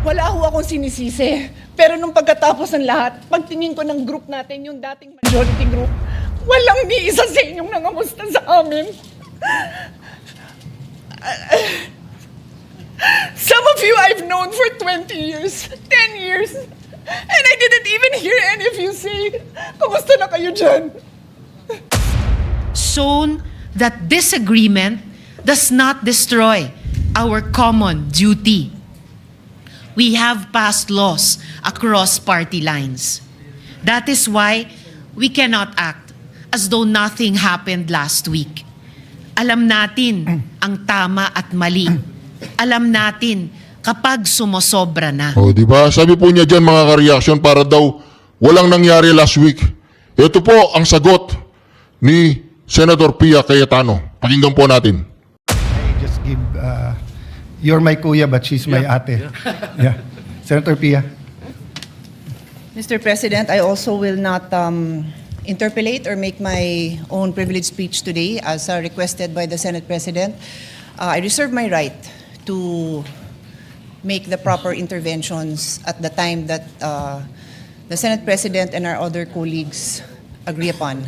Wala ho akong sinisisi. Pero nung pagkatapos ng lahat, pagtingin ko ng group natin, yung dating majority group, walang ni isa sa inyong nangamusta sa amin. Some of you I've known for 20 years, 10 years, and I didn't even hear any of you say, kumusta na kayo dyan? Shown that disagreement does not destroy our common duty. We have passed laws across party lines. That is why we cannot act as though nothing happened last week. Alam natin ang tama at mali. Alam natin kapag sumosobra na. O, di ba? Sabi po niya dyan mga ka-reaction para daw walang nangyari last week. Ito po ang sagot ni Senator Pia Cayetano. Pakinggan po natin. I just give, you're my kuya but she's my ate. Yeah. Senator Pia. Mr. President, I also will not interpolate or make my own privileged speech today as requested by the Senate President. I reserve my right to make the proper interventions at the time that the Senate President and our other colleagues agree upon.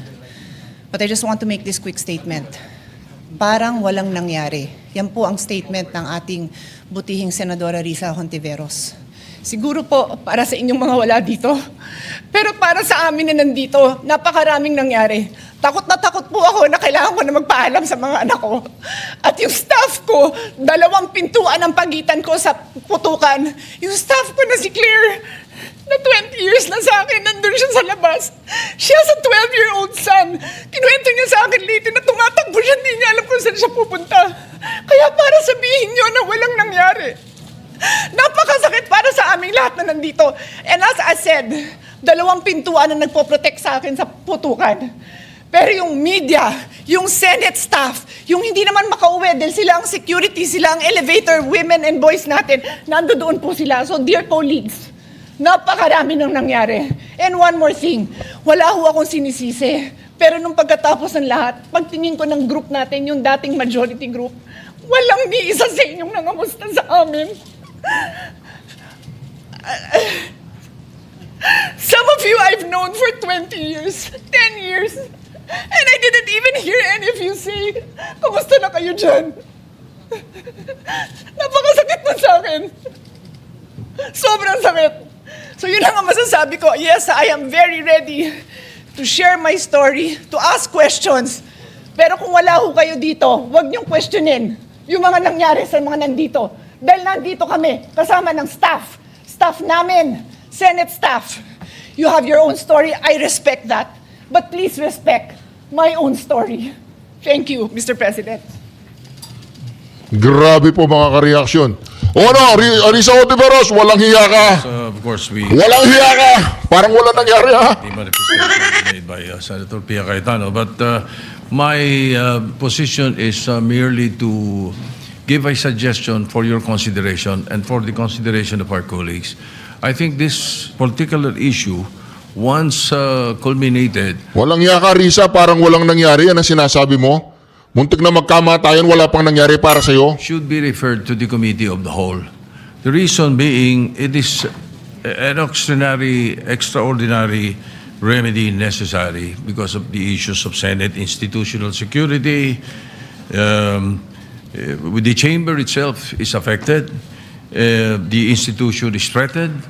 But I just want to make this quick statement. Parang walang nangyari. Yan po ang statement ng ating butihing Senadora Risa Hontiveros. Siguro po para sa inyong mga wala dito. Pero para sa amin na nandito, napakaraming nangyari. Takot na takot po ako na kailangan ko na magpaalam sa mga anak ko. At yung staff ko, 2 pintuan ang pagitan ko sa putukan. Yung staff ko na si Claire, na 20 years na sa akin, nandun siya sa labas. Siya sa 12-year-old son. Kinuwento niya sa akin late na tumatakbo siya, hindi niya alam kung saan siya pupunta. Kaya para sabihin niyo na walang nangyari. Napakasakit para sa aming lahat na nandito. And as I said, 2 pintuan na nagpo-protect sa akin sa putukan. Pero yung media, yung Senate staff, yung hindi naman makauwi dahil sila ang security, sila ang elevator, women and boys natin, nandoon po sila. So dear colleagues, napakarami nang nangyari. And one more thing, wala ho akong sinisisi. Pero nung pagkatapos ng lahat, pagtingin ko ng group natin, yung dating majority group, walang ni isa sa inyong nangamusta sa amin. Some of you I've known for 20 years, 10 years, and I didn't even hear any of you say, kumusta na kayo dyan? Napakasakit na sa akin. Sobrang sakit. So yun ang masasabi ko. Yes, I am very ready to share my story, to ask questions. Pero kung wala ho kayo dito, huwag niyong questionin yung mga nangyari sa mga nandito. Dahil nandito kami, kasama ng staff. Staff namin, Senate staff. You have your own story, I respect that. But please respect my own story. Thank you, Mr. President. Grabe po mga ka-reaction. O ano, Risa Hontiveros, walang hiya ka. Of course, we Walang hiya ka. Parang walang nangyari ha. the manifestation made by Senator Pia Cayetano. But my position is merely to give a suggestion for your consideration and for the consideration of our colleagues. I think this particular issue, once culminated, Walang hiya ka, Risa. Parang walang nangyari. Yan ang sinasabi mo. Muntik na magkamatayan, wala pang nangyari para sa'yo. should be referred to the Committee of the Whole. The reason being, it is an extraordinary remedy necessary because of the issues of Senate institutional security. With the chamber itself is affected. The institution is threatened.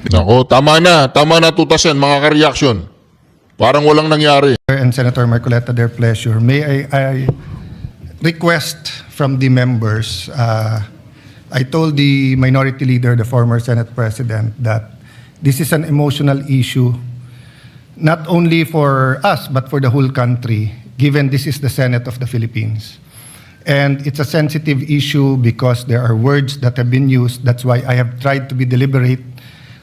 Nako, tama na tutasin mga ka-reaction. Parang walang nangyari. And Senator Marcoleta, their pleasure. May I request from the members, I told the minority leader, the former Senate President, that this is an emotional issue, not only for us, but for the whole country, given this is the Senate of the Philippines. And it's a sensitive issue because there are words that have been used. That's why I have tried to be deliberate.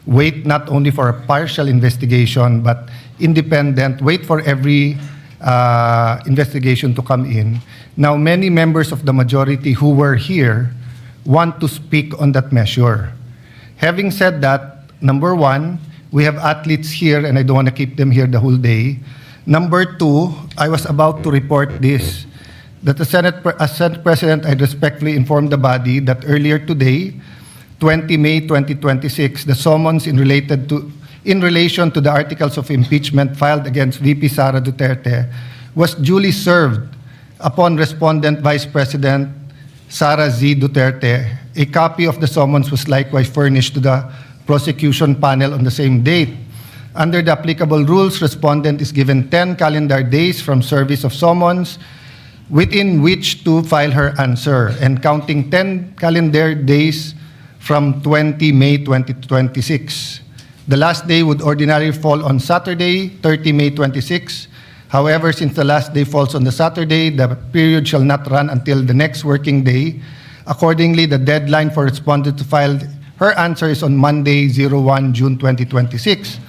Wait not only for a partial investigation, but independent. Wait for every investigation to come in. Now, many members of the majority who were here want to speak on that measure. Having said that, number one, we have athletes here, and I don't want to keep them here the whole day. Number two, I was about to report this, that as Senate President, I respectfully informed the body that earlier today, 20 May 2026, the summons in relation to the articles of impeachment filed against VP Sara Duterte was duly served upon Respondent Vice President Sara Z. Duterte. A copy of the summons was likewise furnished to the prosecution panel on the same date. Under the applicable rules, Respondent is given 10 calendar days from service of summons within which to file her answer, and counting 10 calendar days from 20 May 2026. The last day would ordinarily fall on Saturday, 30 May 26. However, since the last day falls on the Saturday, the period shall not run until the next working day. Accordingly, the deadline for respondent to file her answer is on Monday, 01 June 2026.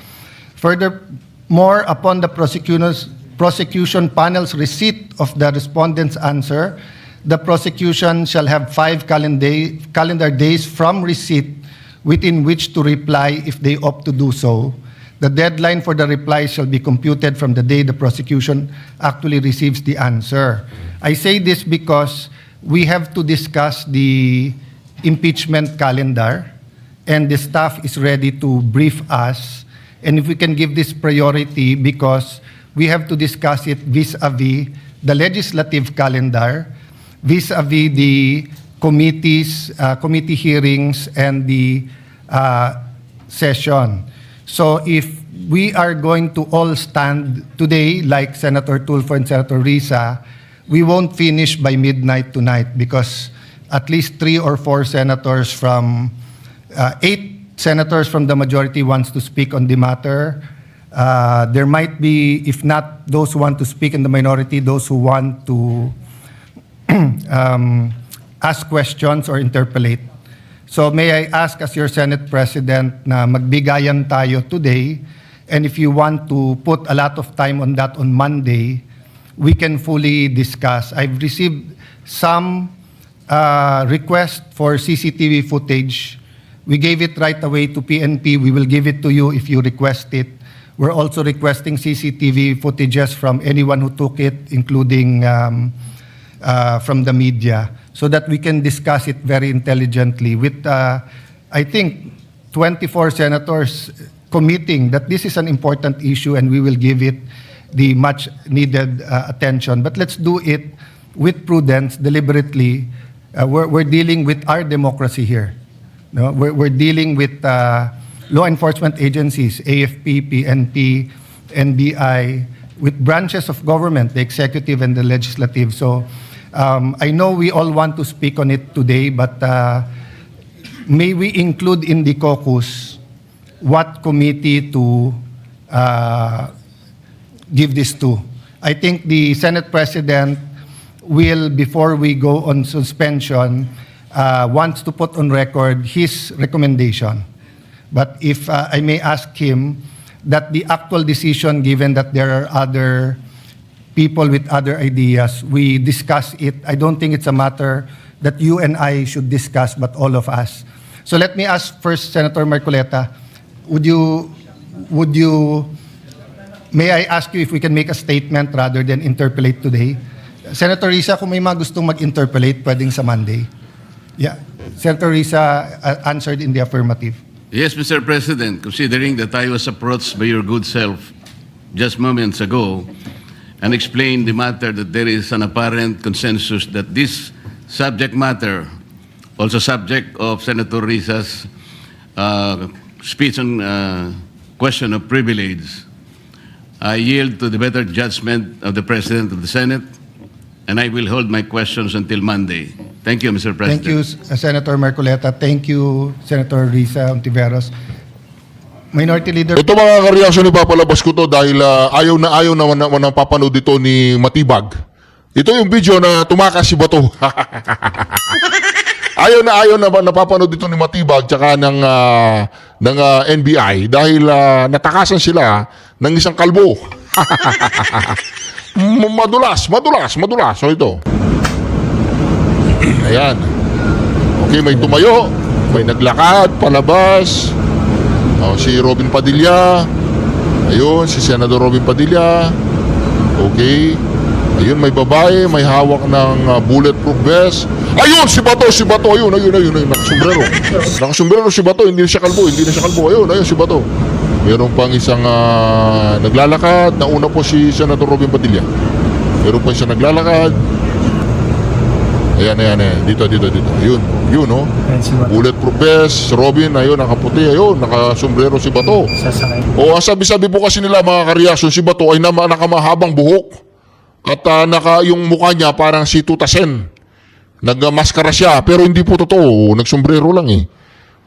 Furthermore, upon the prosecution panel's receipt of the respondent's answer, the prosecution shall have 5 calendar days from receipt within which to reply if they opt to do so. The deadline for the reply shall be computed from the day the prosecution actually receives the answer. I say this because we have to discuss the impeachment calendar, and the staff is ready to brief us. And if we can give this priority, because we have to discuss it vis-a-vis the legislative calendar, vis-a-vis the committees, committee hearings, and the session. So if we are going to all stand today, like Senator Tulfo and Senator Risa, we won't finish by midnight tonight, because at least 3 or 4 senators from, 8 senators from the majority wants to speak on the matter. There might be, if not those who want to speak in the minority, those who want to ask questions or interpolate. So may I ask as your Senate President na magbigayan tayo today, and if you want to put a lot of time on that on Monday, we can fully discuss. I've received some request for CCTV footage. We gave it right away to PNP. We will give it to you if you request it. We're also requesting CCTV footages from anyone who took it, including from the media, so that we can discuss it very intelligently with, I think, 24 senators committing that this is an important issue and we will give it the much needed attention. But let's do it with prudence, deliberately. We're dealing with our democracy here. No? We're dealing with law enforcement agencies, AFP, PNP, NBI, with branches of government, the executive and the legislative. So I know we all want to speak on it today, but may we include in the caucus what committee to give this to. I think the Senate President will, before we go on suspension, wants to put on record his recommendation. But if I may ask him, that the actual decision, given that there are other people with other ideas, we discuss it. I don't think it's a matter that you and I should discuss, but all of us. So let me ask first, Senator Marcoleta, may I ask you if we can make a statement rather than interpolate today? Senator Risa, kung may mga gustong mag-interpolate, pwedeng sa Monday. Yeah. Senator Risa answered in the affirmative. Yes, Mr. President, considering that I was approached by your good self just moments ago and explained the matter that there is an apparent consensus that this subject matter, also subject of Senator Risa's speech on question of privilege, I yield to the better judgment of the President of the Senate, and I will hold my questions until Monday. Thank you, Mr. President. Thank you, Senator Marcoleta. Thank you, Senator Risa Ontiveros. Minority Leader. Ito mga kareaksyon, ipapalabas ko to dahil ayaw na napapanood ito ni Matibag. Ito yung video na tumakas si Bato. ayaw na napapanood ito ni Matibag tsaka ng NBI dahil natakasan sila ng isang kalbo. madulas. So ito. Ayan. Okay, may tumayo, may naglakad, palabas. Si Robin Padilla. Ayun, si Senador Robin Padilla. Okay. Ayun, may babae, may hawak ng bulletproof vest. Ayun, si Bato, ayun, nakasombrero. Nakasombrero si Bato, hindi na siya kalbo. Ayun, si Bato. Meron pang isang naglalakad. Nauna po si Senator Robin Padilla. Meron pa isang naglalakad. Ayan. Dito. Ayun, oh. Bulletproof vest, Robin, ayun, nakaputi, ayun, nakasombrero si Bato. O, ang sabi-sabi po kasi nila, mga kareaksyon, si Bato ay nakamahabang buhok. At yung mukha niya parang si Tutasen. Nagmaskara siya, pero hindi po totoo. Nagsombrero lang eh.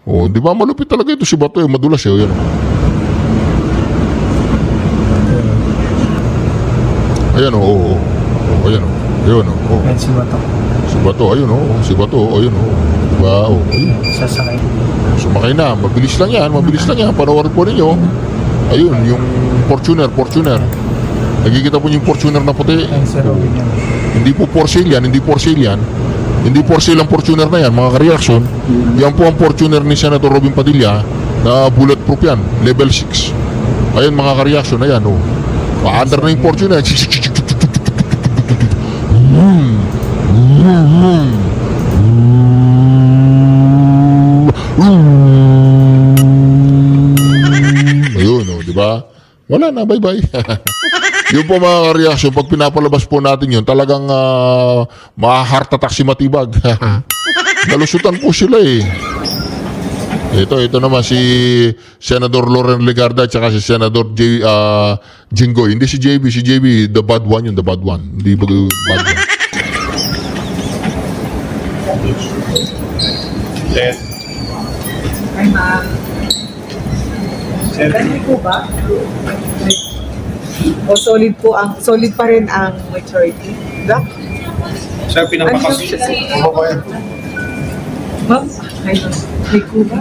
O, di ba malupit talaga ito si Bato, madulas eh. Ayun. Ayan o. Ayun o. Si Bato, ayun o. Ayun. Sasakay. Sumakay na, mabilis lang yan. Panoorin po ninyo. Ayun, yung Fortuner. Nakikita po yung Fortuner na puti. Hindi po for sale yan. Hindi for sale ang Fortuner na yan, mga ka-reaction. Yan po ang Fortuner ni Senator Robin Padilla na bulletproof yan, level 6. Ayun, mga ka-reaction, ayan o. Paandar na yung Fortuner. Ayun, oh, di ba? Wala na, bye-bye. Yung po mga reaction, pag pinapalabas po natin yun, talagang ma-heart attack si Matibag. Nalusutan po sila eh. Ito naman si Senador Loren Legarda at si Senador Jinggoy. Hindi si JB, the bad one yun, the bad one. Hindi ba bad one? Ay, ma'am. Ganun po ba? O solid pa rin ang majority? Diba? Sir, pinapakasin. Ma'am, may kuba?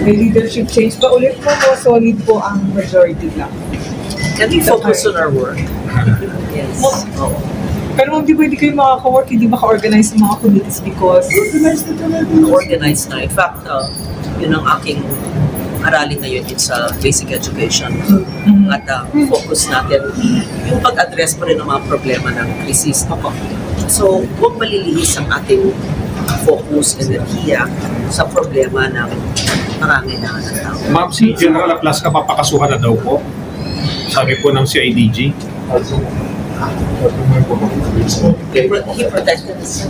May leadership change pa ulit po o solid po ang majority lang? Can we focus on our work? Yes. Pero ma'am, di pwede kayo makaka-work, hindi maka-organize ng mga committees because Organized na. In fact, yun ang aking aralin ngayon, it's basic education. At focus natin yung pag-address pa rin ng mga problema ng krisis. So, huwag malilihis ang ating focus, enerhiya sa problema ng marami na tao. Ma'am, si General Aplasca papakasuhan na daw po. Sabi po ng CIDG. He protected us.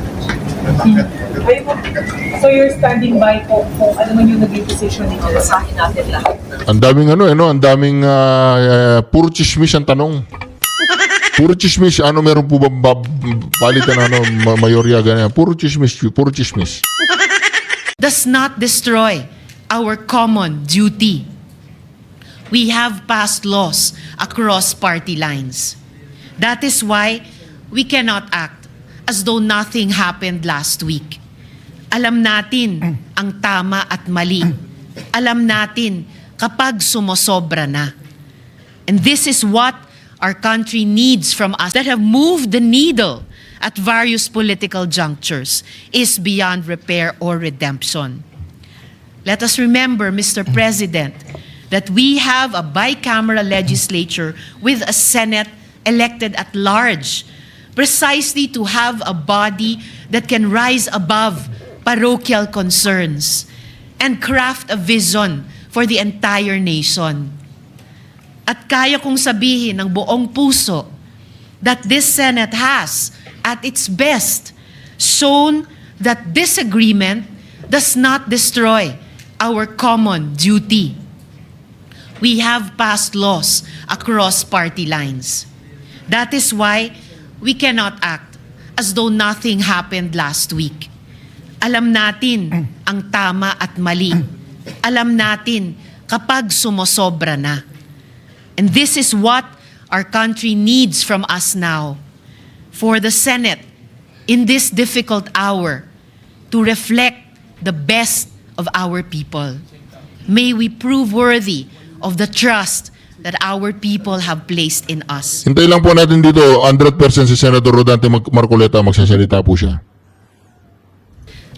Ay, so you're standing by kung ano man yung naging decision ninyo? Basahin natin lahat ng Ang daming ang daming puro chismis ang tanong. Puro chismis, meron po ba palitan mayorya ganyan. Puro chismis. Does not destroy our common duty. We have passed laws across party lines. That is why we cannot act as though nothing happened last week. Alam natin ang tama at mali. Alam natin kapag sumosobra na. And this is what our country needs from us that have moved the needle at various political junctures is beyond repair or redemption. Let us remember, Mr. President, that we have a bicameral legislature with a Senate elected at large, precisely to have a body that can rise above parochial concerns and craft a vision for the entire nation. At kaya kong sabihin ng buong puso that this Senate has, at its best, shown that disagreement does not destroy our common duty. We have passed laws across party lines. That is why we cannot act as though nothing happened last week. Alam natin ang tama at mali. Alam natin kapag sumosobra na. And this is what our country needs from us now. For the Senate, in this difficult hour, to reflect the best of our people. May we prove worthy of the trust that our people have placed in us. Hintay lang po natin dito, 100% si Senator Rodante Marcoleta, magsasalita po siya.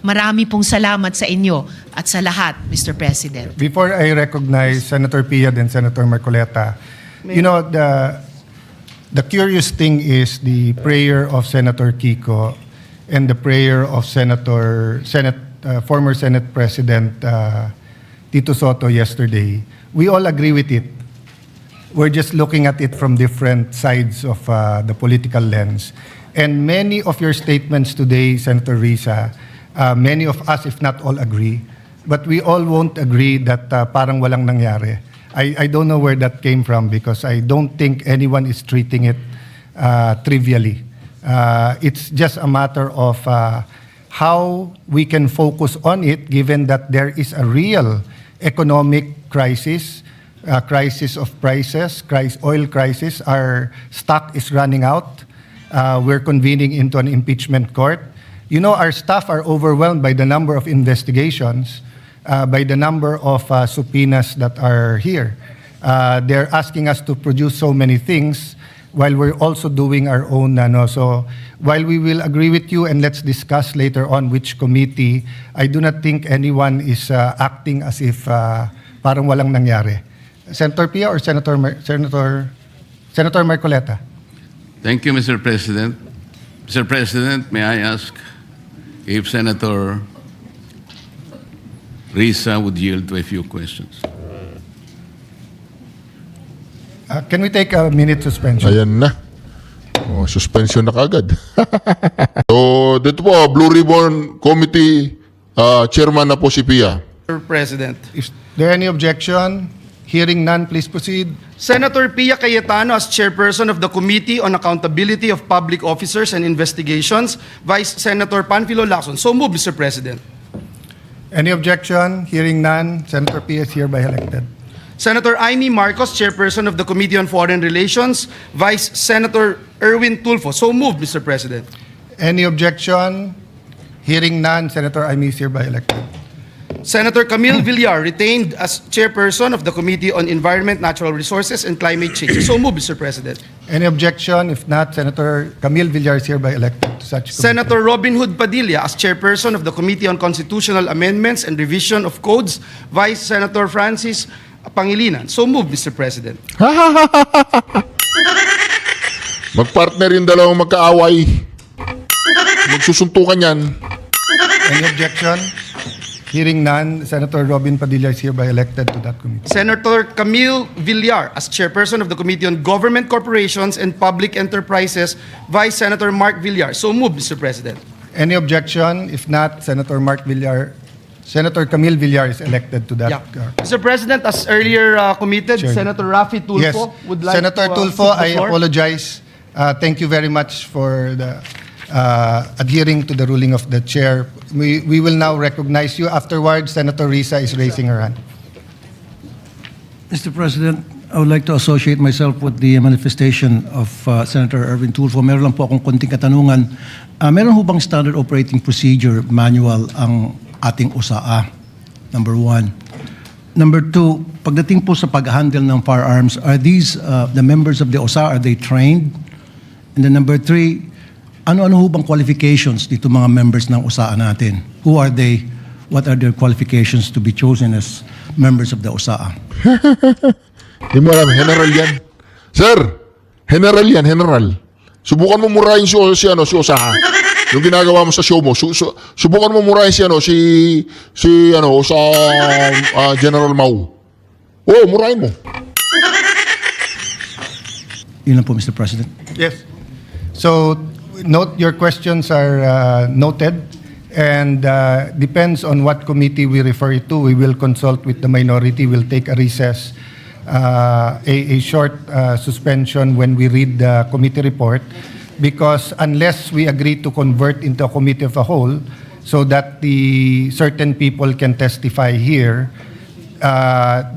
Marami pong salamat sa inyo at sa lahat, Mr. President. Before I recognize Senator Pia and Senator Marcoleta, you know, The curious thing is the prayer of Senator Kiko and the prayer of former Senate President Tito Soto yesterday. We all agree with it. We're just looking at it from different sides of the political lens. And many of your statements today, Senator Risa, many of us, if not all, agree. But we all won't agree that parang walang nangyari. I don't know where that came from because I don't think anyone is treating it trivially. It's just a matter of how we can focus on it given that there is a real economic crisis, crisis of prices, oil crisis. Our stock is running out. We're convening into an impeachment court. You know, our staff are overwhelmed by the number of investigations, by the number of subpoenas that are here. They're asking us to produce so many things while we're also doing our own. So while we will agree with you and let's discuss later on which committee, I do not think anyone is acting as if parang walang nangyari. Senator Pia or Senator Marcoleta? Thank you, Mr. President. Mr. President, may I ask if Senator Risa would yield to a few questions? Can we take a minute suspension? Ayan na. Oh, suspension na kagad. So, dito po, Blue Ribbon Committee Chairman na po si Pia. Mr. President. Is there any objection? Hearing none, please proceed. Senator Pia Cayetano as Chairperson of the Committee on Accountability of Public Officers and Investigations, Vice Senator Panfilo Lacson. So moved, Mr. President. Any objection? Hearing none, Senator Pia is hereby elected. Senator Amy Marcos, Chairperson of the Committee on Foreign Relations, Vice Senator Erwin Tulfo. So moved, Mr. President. Any objection? Hearing none, Senator Amy is hereby elected. Senator Camille Villar, retained as Chairperson of the Committee on Environment, Natural Resources, and Climate Change. So moved, Mr. President. Any objection? If not, Senator Camille Villar is hereby elected to such committee. Senator Robin Hood Padilla as Chairperson of the Committee on Constitutional Amendments and Revision of Codes, Vice Senator Francis Pangilinan. So moved, Mr. President. Magpartner yung dalawang magkaaway. Magsusuntukan yan. Any objection? Hearing none, Senator Robin Padilla is hereby elected to that committee. Senator Camille Villar as Chairperson of the Committee on Government Corporations and Public Enterprises, Vice Senator Mark Villar. So moved, Mr. President. Any objection? If not, Senator Camille Villar is elected to that. Mr. President, as earlier committed, Sure. Senator Raffy Tulfo Yes, would like Senator to Tulfo, take the I floor. apologize. Thank you very much for the adhering to the ruling of the chair. We will now recognize you. Afterwards, Senator Risa is raising her hand. Mr. President, I would like to associate myself with the manifestation of Senator Erwin Tulfo. Meron lang po akong konting katanungan. Meron ho bang standard operating procedure manual ang ating USAA? Number one. Number two, pagdating po sa pag-handle ng firearms, are these the members of the USAA, are they trained? And then number three, ano-ano ho bang qualifications dito mga members ng USAA natin? Who are they? What are their qualifications to be chosen as members of the USAA? Hindi mo alam, general yan. Sir, general yan, general. Subukan mo murahin si Osaha. Yung ginagawa mo sa show mo, subukan mo murahin si General Mau. Oh, murahin mo. Yun lang po, Mr. President. Yes. So, note your questions are noted, and depends on what committee we refer it to. We will consult with the minority. We'll take a recess, a short suspension when we read the committee report, because unless we agree to convert into a committee of a whole, so that the certain people can testify here,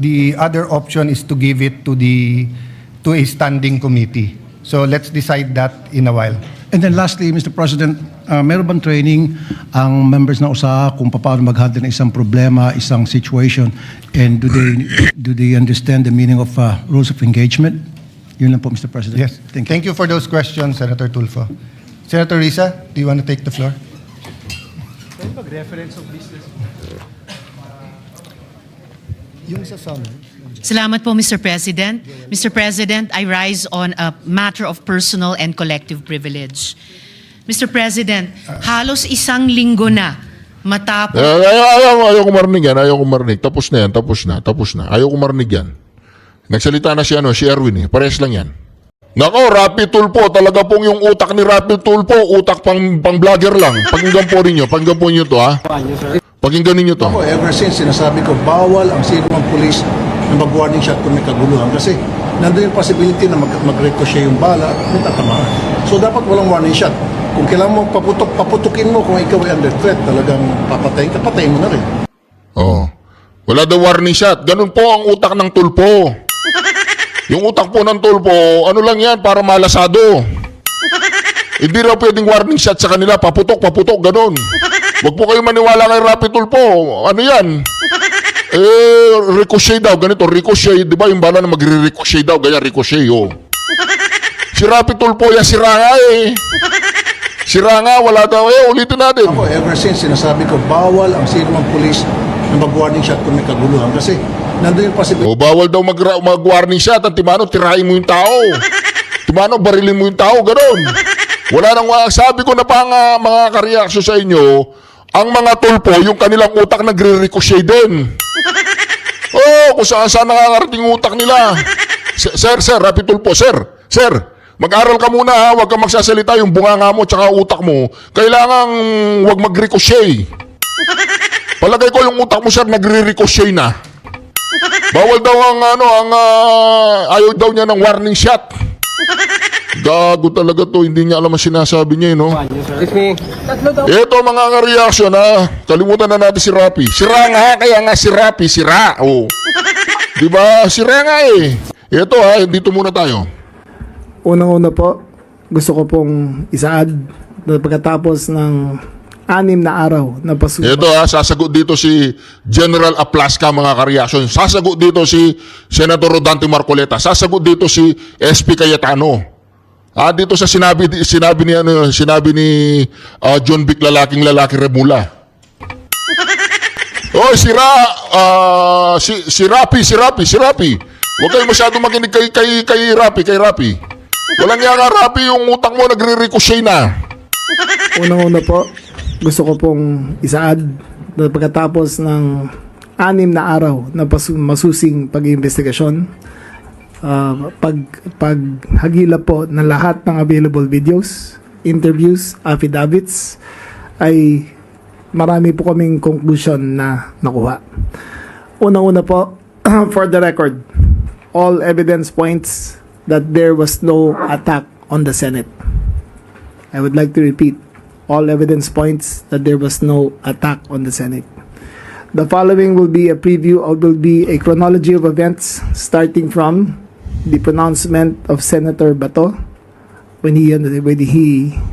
the other option is to give it to a standing committee. So let's decide that in a while. And then lastly, Mr. President, meron bang training ang members ng USAA kung paano mag-handle ng isang problema, isang situation, and do they understand the meaning of rules of engagement? Yun lang po, Mr. President. Yes. Thank you for those questions, Senator Tulfo. Senator Risa, do you want to take the floor? Salamat po, Mr. President. Mr. President, I rise on a matter of personal and collective privilege. Mr. President, halos isang linggo na matapos... Ayaw ko marinig yan, ayaw ko marinig. Tapos na yan, tapos na. Ayaw ko marinig yan. Nagsalita na si Erwin Pares lang yan. Nako, Rapi Tulfo, talaga pong yung utak ni Rapi Tulfo, utak pang vlogger lang. Pakinggan po ninyo to, ha? Pakinggan ninyo to. Ako, ever since, sinasabi ko, bawal ang sino mang pulis na mag-warning shot kung may kaguluhan kasi nandun yung possibility na mag-ricochet yung bala at may tatamaan. So, dapat walang warning shot. Kung kailangan mo paputukin mo kung ikaw ay under threat, talagang patayin mo na rin. Oh. Wala daw warning shot. Ganun po ang utak ng Tulfo. Yung utak po ng Tulfo, ano lang yan, para malasado. Hindi raw pwedeng warning shot sa kanila. Paputok, ganun. Huwag po kayo maniwala kay Rapi Tulfo. Ano yan? Ricochet daw, ganito, ricochet. Di ba yung bala na magre-ricochet daw, ganyan, ricochet, oh. Si Rapi Tulfo, yan, sira nga eh. Sira nga, wala daw. Ulitin natin. Ako, ever since, sinasabi ko, bawal ang sino mang pulis na mag-warning shot kung may kaguluhan kasi nandun yung possibility. O, bawal daw mag-warning shot. Ang Timano, tirahin mo yung tao. Timano, barilin mo yung tao, gano'n. Wala nang sabi ko na pa mga kareaksyon sa inyo, ang mga Tulfo, yung kanilang utak nagre-ricochet din. Kung saan nakakarating utak nila. Sir, Rapi Tulfo, sir, mag-aral ka muna ha, huwag kang magsasalita yung bunganga mo tsaka utak mo. Kailangan huwag mag-ricochet. Palagay ko yung utak mo, sir, nagre-ricochet na. Bawal daw ayaw daw niya ng warning shot. Gago talaga to, hindi niya alam ang sinasabi niya, no? Ito mga reaction, ha? Kalimutan na natin si Rapi. Sira nga, kaya nga si Rapi, sira. Oh. Diba? Sira nga eh. Ito ha, dito muna tayo. Unang-una po, gusto ko pong isaad na pagkatapos ng 6 na araw na pasukan. Ito ha, sasagot dito si General Aplasca mga ka-reaction. Sasagot dito si Senator Rodante Marcoleta. Sasagot dito si SP Cayetano. Dito sa sinabi ni John Vic lalaking Remula. Oh, si Rapi. Huwag kayo masyadong makinig kay Rapi. Walang nga Rapi, yung utang mo nagre-ricochet na. Unang-una po, gusto ko pong isaad na pagkatapos ng 6 na araw na masusing pag-iimbestigasyon, paghagila po ng lahat ng available videos, interviews, affidavits, ay marami po kaming conclusion na nakuha. Unang-una po, for the record, all evidence points that there was no attack on the Senate. I would like to repeat, all evidence points that there was no attack on the Senate. The following will be a chronology of events starting from the pronouncement of Senator Bato when he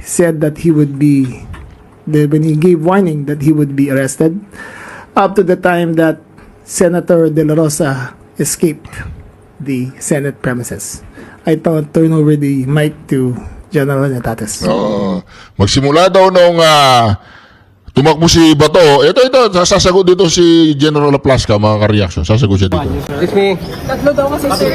said that when he gave warning that he would be arrested, up to the time that Senator De La Rosa escaped the Senate premises. I turn over the mic to General Natates. Magsimula daw nung tumakbo si Bato. Ito, sasagot dito si General Aplasca, mga ka-reaction. Sasagot siya dito. Tatlo daw kasi sir.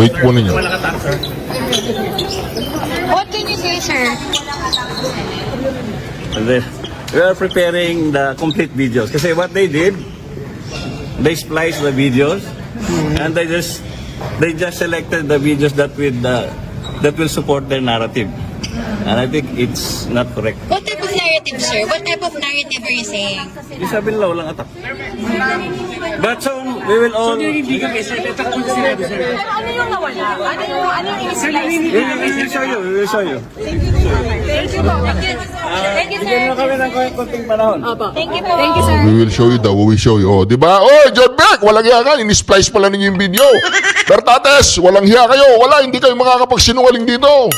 Wait po ninyo. What can you say, sir? We are preparing the complete videos. Kasi what they did, they spliced the videos and they just selected the videos that will support their narrative. And I think it's not correct. What type of narrative, sir? What type of narrative are you saying? Yung sabi nila, walang attack. But soon, we will all... Pero ano yung nawala? Ano yung i-slice? We will show you. Thank you po. Thank you, sir. Bigyan mo kami ng konting panahon. Thank you po. Thank you, sir. We will show you. Oh, di ba? John Beck, walang hiya ka. In-splice pala ninyo yung video. Bertates, walang hiya kayo. Hindi kayo makakapagsinungaling dito.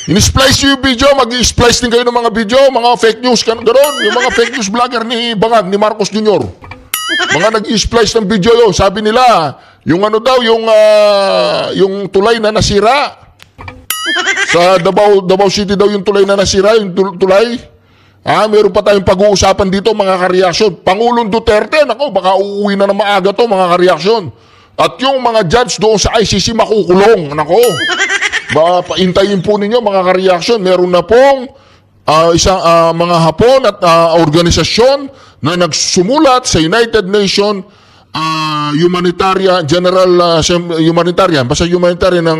In-splice yung video, mag-i-splice din kayo ng mga video, mga fake news, gano'n. Yung mga fake news vlogger ni Bangag, ni Marcos Jr. Mga nag-i-splice ng video yun. Sabi nila, yung tulay na nasira. Sa Davao City daw yung tulay na nasira, yung tulay. Meron pa tayong pag-uusapan dito, mga kareaksyon. Pangulong Duterte, nako, baka uuwi na maaga to, mga kareaksyon. At yung mga judge doon sa ICC makukulong, nako. Paintayin po ninyo, mga kareaksyon. Meron na pong isang mga Hapon at organisasyon na nagsumulat sa United Nations humanitarian ng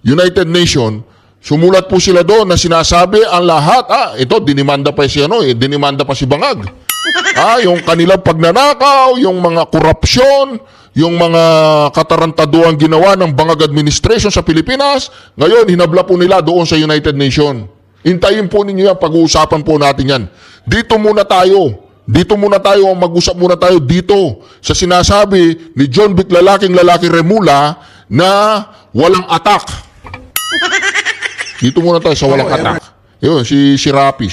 United Nations. Sumulat po sila doon na sinasabi ang lahat, ito dinimanda pa dinimanda pa si Bangag. Yung kanilang pagnanakaw, yung mga korupsyon, yung mga katarantaduang ginawa ng Bangag administration sa Pilipinas, ngayon hinabla po nila doon sa United Nations. Hintayin po ninyo yan, pag-uusapan po natin yan. Dito muna tayo, mag-usap muna tayo dito sa sinasabi ni John Vic Lalaking Remula na walang attack. Dito muna tayo sa walang attack. Yun, si Rapi.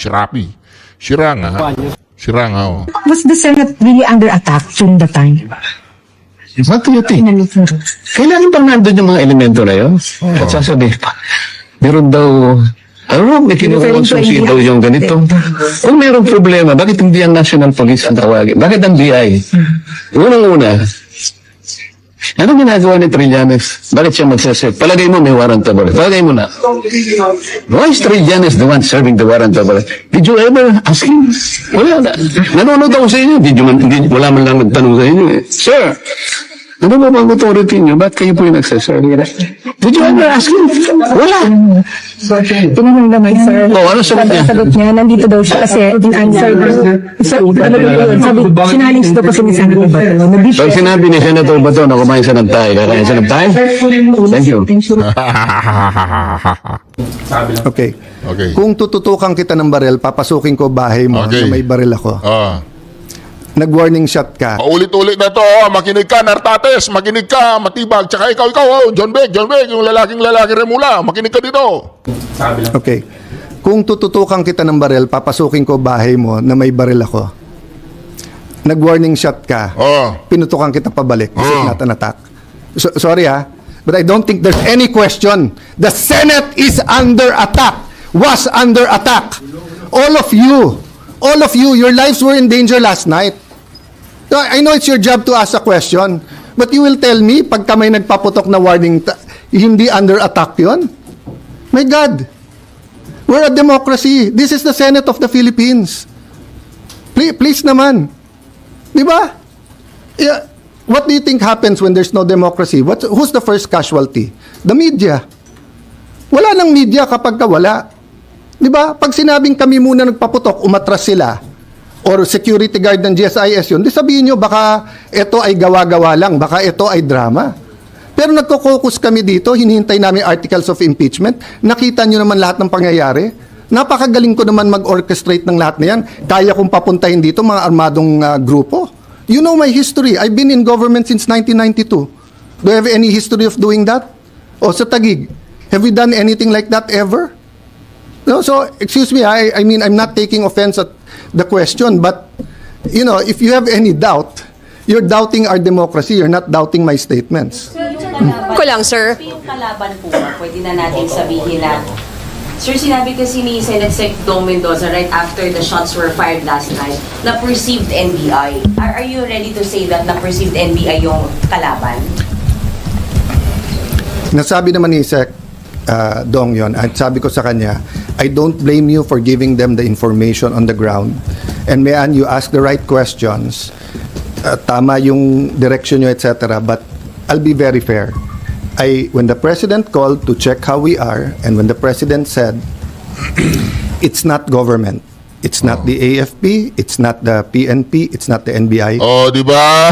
Siranga, oh. Was the Senate really under attack during the time? What do you think? Kailangan bang nandun yung mga elemento na yun? At sasabihin pa, meron daw, may kinukonsulsi daw yung ganito. Kung mayroong problema, bakit hindi ang National Police ang tawagin? Bakit ang BI? Unang-una, ano ginagawa ni Trillanes? Bakit siya magsasip? Palagay mo may warrant of arrest. Palagay mo na. Why is Trillanes the one serving the warrant of arrest? Did you ever ask him? Wala na. Nanonood ako sa inyo. Wala man lang nagtanong sa inyo. Sir, ano ba bang authority niyo? Ba't kayo po yung nagsaserve? Did you ever ask him? Wala. Tinanong naman, sir. Ano sagot niya? Sagot niya, nandito daw siya kasi in answer sabi, sinalings daw kasi ni Senator Bato. Pag sinabi ni Senator Bato na kumain siya ng tayo, kakain siya ng tayo? Thank you. Okay. Kung tututukan kita ng barel, papasukin ko bahay mo na may barel ako. Nag-warning shot ka. Ulit-ulit na to, makinig ka, Nartates, makinig ka, Matibag, tsaka ikaw, John Beck, yung lalaking Remula, makinig ka dito. Okay. Kung tututukan kita ng barel, papasukin ko bahay mo na may barel ako. Nag-warning shot ka. Pinutukan kita pabalik. This is not an attack. Sorry but I don't think there's any question. The Senate is under attack. Was under attack. All of you, your lives were in danger last night. So, I know it's your job to ask a question, but you will tell me, pagka may nagpaputok na warning, hindi under attack yun? My God. We're a democracy. This is the Senate of the Philippines. Please naman. Di ba? Yeah. What do you think happens when there's no democracy? Who's the first casualty? The media. Wala nang media kapag wala. Di ba? Pag sinabing kami muna nagpaputok, umatras sila, or security guard ng GSIS yun, di sabihin nyo, baka ito ay gawa-gawa lang, baka ito ay drama. Pero nagko-focus kami dito, hinihintay namin articles of impeachment, nakita nyo naman lahat ng pangyayari. Napakagaling ko naman mag-orchestrate ng lahat na yan. Kaya kong papuntahin dito mga armadong grupo. You know my history. I've been in government since 1992. Do you have any history of doing that? O sa Taguig, have we done anything like that ever? No, so, excuse me, I mean, I'm not taking offense at the question, but, if you have any doubt, you're doubting our democracy, you're not doubting my statements. Ko lang, sir. Yung kalaban po, pwede na natin sabihin na, sir, sinabi kasi ni Senate Sec Dong Mendoza right after the shots were fired last night, na perceived NBI. Are you ready to say that na perceived NBI yung kalaban? Nasabi naman ni Sec Dong yon, at sabi ko sa kanya, I don't blame you for giving them the information on the ground. And Mayan, you ask the right questions. Tama yung direction nyo, etc. But I'll be very fair. When the President called to check how we are, and when the President said, it's not government, it's not the AFP, it's not the PNP, it's not the NBI. Di ba?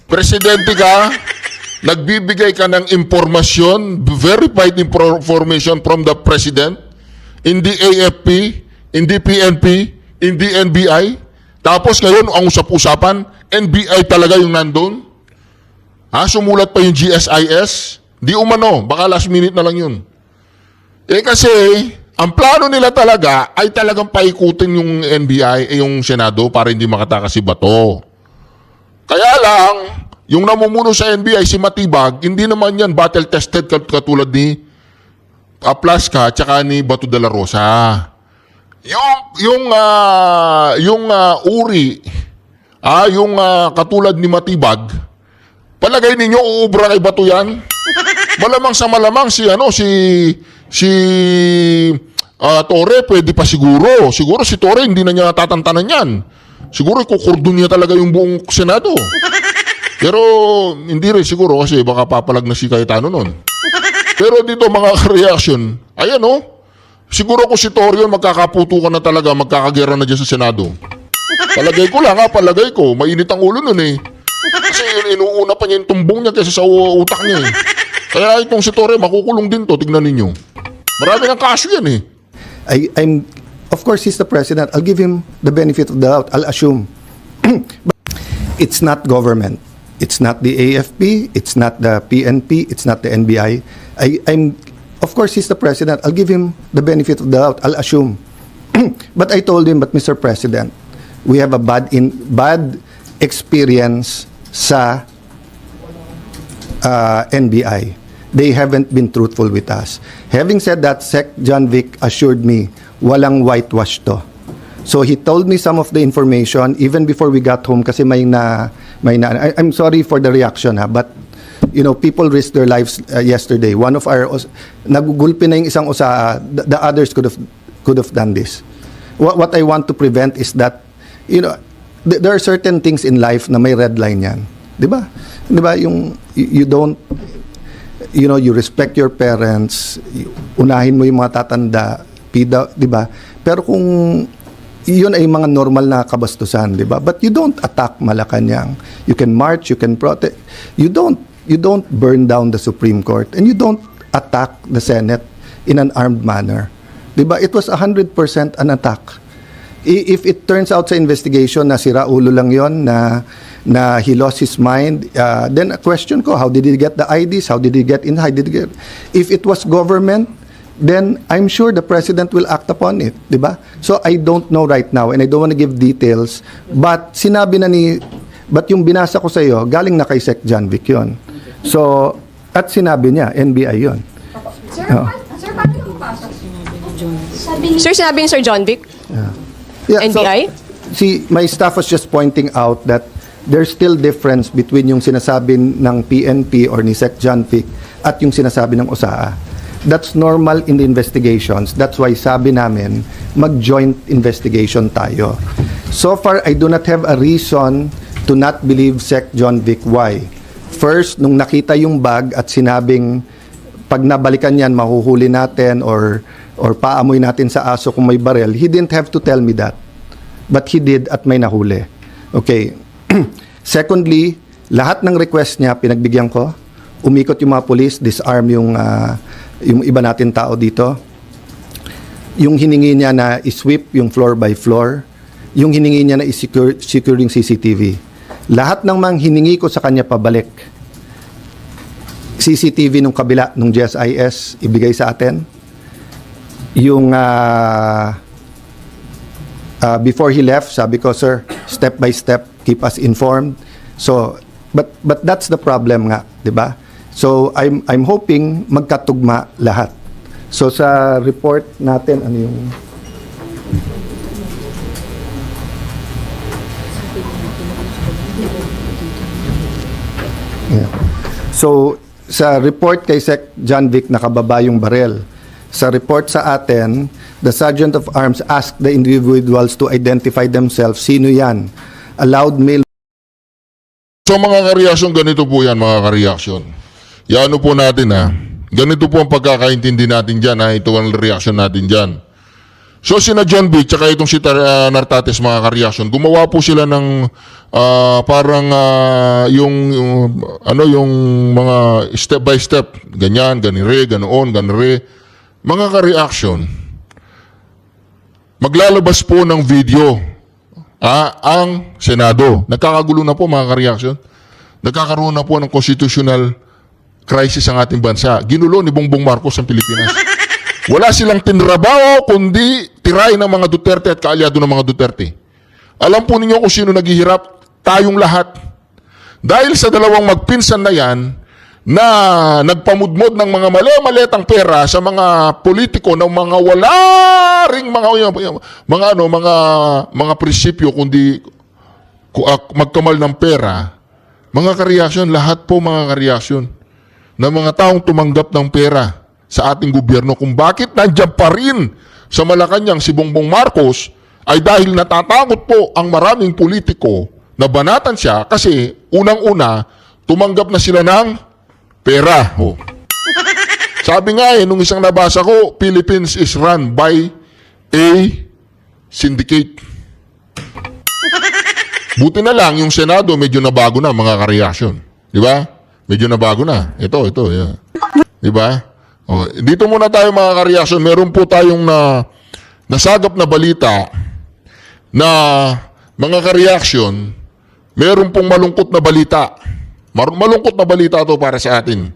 Presidente ka, nagbibigay ka ng impormasyon, verified information from the President, hindi AFP, hindi PNP, hindi NBI. Tapos ngayon, ang usap-usapan, NBI talaga yung nandun. Sumulat pa yung GSIS. Di umano, baka last minute na lang yun. Kasi, ang plano nila talaga ay talagang paikutin yung NBI, yung Senado, para hindi makatakas si Bato. Kaya lang, yung namumuno sa NBI, si Matibag, hindi naman yan battle-tested katulad ni Plasca tsaka ni Bato de la Rosa. Yung uri, yung katulad ni Matibag, palagay ninyo uubra kay Bato yan? Malamang sa malamang si Torre pwede pa siguro. Siguro si Torre hindi na niya tatantanan yan. Siguro ikukurdon niya talaga yung buong Senado. Pero hindi rin siguro kasi baka papalag na si Cayetano nun. Pero dito mga reaction, ayan siguro kung si Torre yun magkakaputukan na talaga, magkakagera na dyan sa Senado. Palagay ko lang palagay ko, mainit ang ulo nun Kasi inuuna pa niya yung tumbong niya kaysa sa utak niya Kaya itong si Torre makukulong din to, tignan ninyo. Marami ng kaso yan Of course, he's the president. I'll give him the benefit of the doubt. I'll assume. But it's not government. It's not the AFP. It's not the PNP. It's not the NBI. Of course, he's the president. I'll give him the benefit of the doubt. I'll assume. But I told him, but Mr. President, we have a bad experience sa NBI. They haven't been truthful with us. Having said that, Sec John Vic assured me, walang whitewash to. So he told me some of the information even before we got home kasi I'm sorry for the reaction but people risked their lives yesterday. One of our nagugulpi na yung isang the others could have done this. What I want to prevent is that there are certain things in life na may red line yan. 'Di ba? 'Di ba yung you don't you respect your parents, unahin mo yung mga tatanda, 'di ba? Pero kung yun ay mga normal na kabastusan, 'di ba? But you don't attack Malacanang. You can march, you can protest. You don't burn down the Supreme Court and you don't attack the Senate in an armed manner. 'Di ba? It was 100% an attack. If it turns out sa investigation na sira ulo lang yon na he lost his mind, then a question ko, how did he get the IDs? How did he get in? If it was government, then I'm sure the president will act upon it, di ba? So I don't know right now and I don't want to give details, but but yung binasa ko sa iyo, galing na kay Sec John Vic yun. So, at sinabi niya, NBI yun. Sir, sinabi ni Sir John Vic? Yeah, NBI? So, my staff was just pointing out that there's still difference between yung sinasabi ng PNP or ni Sec John Vic at yung sinasabi ng OSAA. That's normal in the investigations. That's why sabi namin, mag-joint investigation tayo. So far, I do not have a reason to not believe Sec John Vic. Why? First, nung nakita yung bag at sinabing, pag nabalikan yan, mahuhuli natin or paamoy natin sa aso kung may barel, he didn't have to tell me that. But he did at may nahuli. Okay. Secondly, lahat ng request niya, pinagbigyan ko. Umikot yung mga police, disarm yung iba natin tao dito. Yung hiningi niya na isweep yung floor by floor. Yung hiningi niya na isecure yung CCTV. Lahat ng mga hiningi ko sa kanya pabalik. CCTV nung kabila, nung GSIS, ibigay sa atin. Yung before he left, sabi ko, sir, step by step, keep us informed. So, but that's the problem nga, 'di ba? So, I'm hoping magkatugma lahat. So, sa report natin, ano yung So, sa report kay Sec John Vic, nakababa yung barel. Sa report sa atin, the Sergeant of Arms asked the individuals to identify themselves. Sino yan? Allowed mail. So mga kareaksyon, ganito po yan mga kareaksyon. Yan po natin Ganito po ang pagkakaintindi natin dyan Ito ang reaction natin dyan. So sina John Vic tsaka itong si Nartates mga kareaksyon, gumawa po sila ng parang yung mga step by step, ganyan, ganire, ganoon, ganire. Mga ka-reaction, maglalabas po ng video ang Senado. Nagkakagulo na po mga ka-reaction. Nagkakaroon na po ng constitutional crisis ang ating bansa. Ginulo ni Bongbong Marcos ang Pilipinas. Wala silang tinrabaho kundi tiray ng mga Duterte at kaalyado ng mga Duterte. Alam po ninyo kung sino naghihirap? Tayong lahat. Dahil sa dalawang magpinsan na yan, na nagpamudmod ng mga mali-maletang pera sa mga politiko ng mga wala ring mga prinsipyo kundi magkamal ng pera, mga kareaksyon, lahat po mga kareaksyon ng mga taong tumanggap ng pera sa ating gobyerno, kung bakit nandiyan pa rin sa Malacanang si Bongbong Marcos ay dahil natatakot po ang maraming politiko na banatan siya kasi unang-una tumanggap na sila ng pera. Oh. Sabi nga nung isang nabasa ko, Philippines is run by a syndicate. Buti na lang yung Senado medyo nabago na mga kareaksyon. Di ba? Medyo nabago na. Ito. Yeah. Di ba? Oh, dito muna tayo mga kareaksyon. Meron po tayong nasagap na balita na mga kareaksyon, meron pong malungkot na balita. Malungkot na balita ito para sa atin.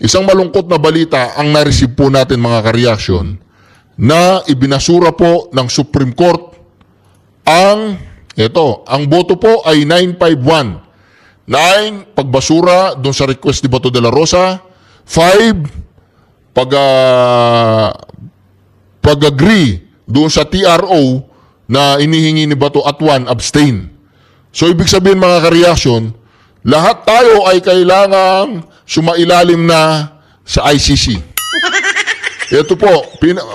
Isang malungkot na balita ang na-receive po natin mga kareaksyon na ibinasura po ng Supreme Court ang boto po ay 951. 9, pagbasura doon sa request ni Bato de la Rosa. 5, pag-agree doon sa TRO na inihingi ni Bato at 1, abstain. So ibig sabihin mga kareaksyon, lahat tayo ay kailangang sumailalim na sa ICC. Ito po,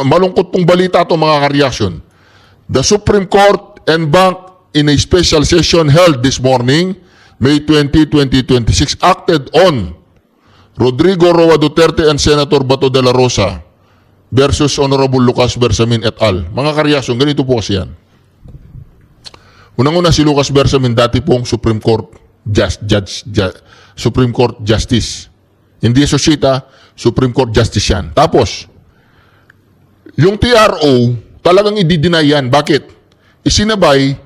malungkot pong balita ito mga kareaksyon. The Supreme Court embarked in a special session held this morning, May 20, 2026, acted on Rodrigo Roa Duterte and Senator Bato de la Rosa versus Honorable Lucas Bersamin et al. Mga kareaksyon, ganito po kasi yan. Unang-una si Lucas Bersamin, dati pong Supreme Court Supreme Court Justice. Hindi associate, Supreme Court Justice yan. Tapos, yung TRO, talagang i-deny yan. Bakit? Isinabay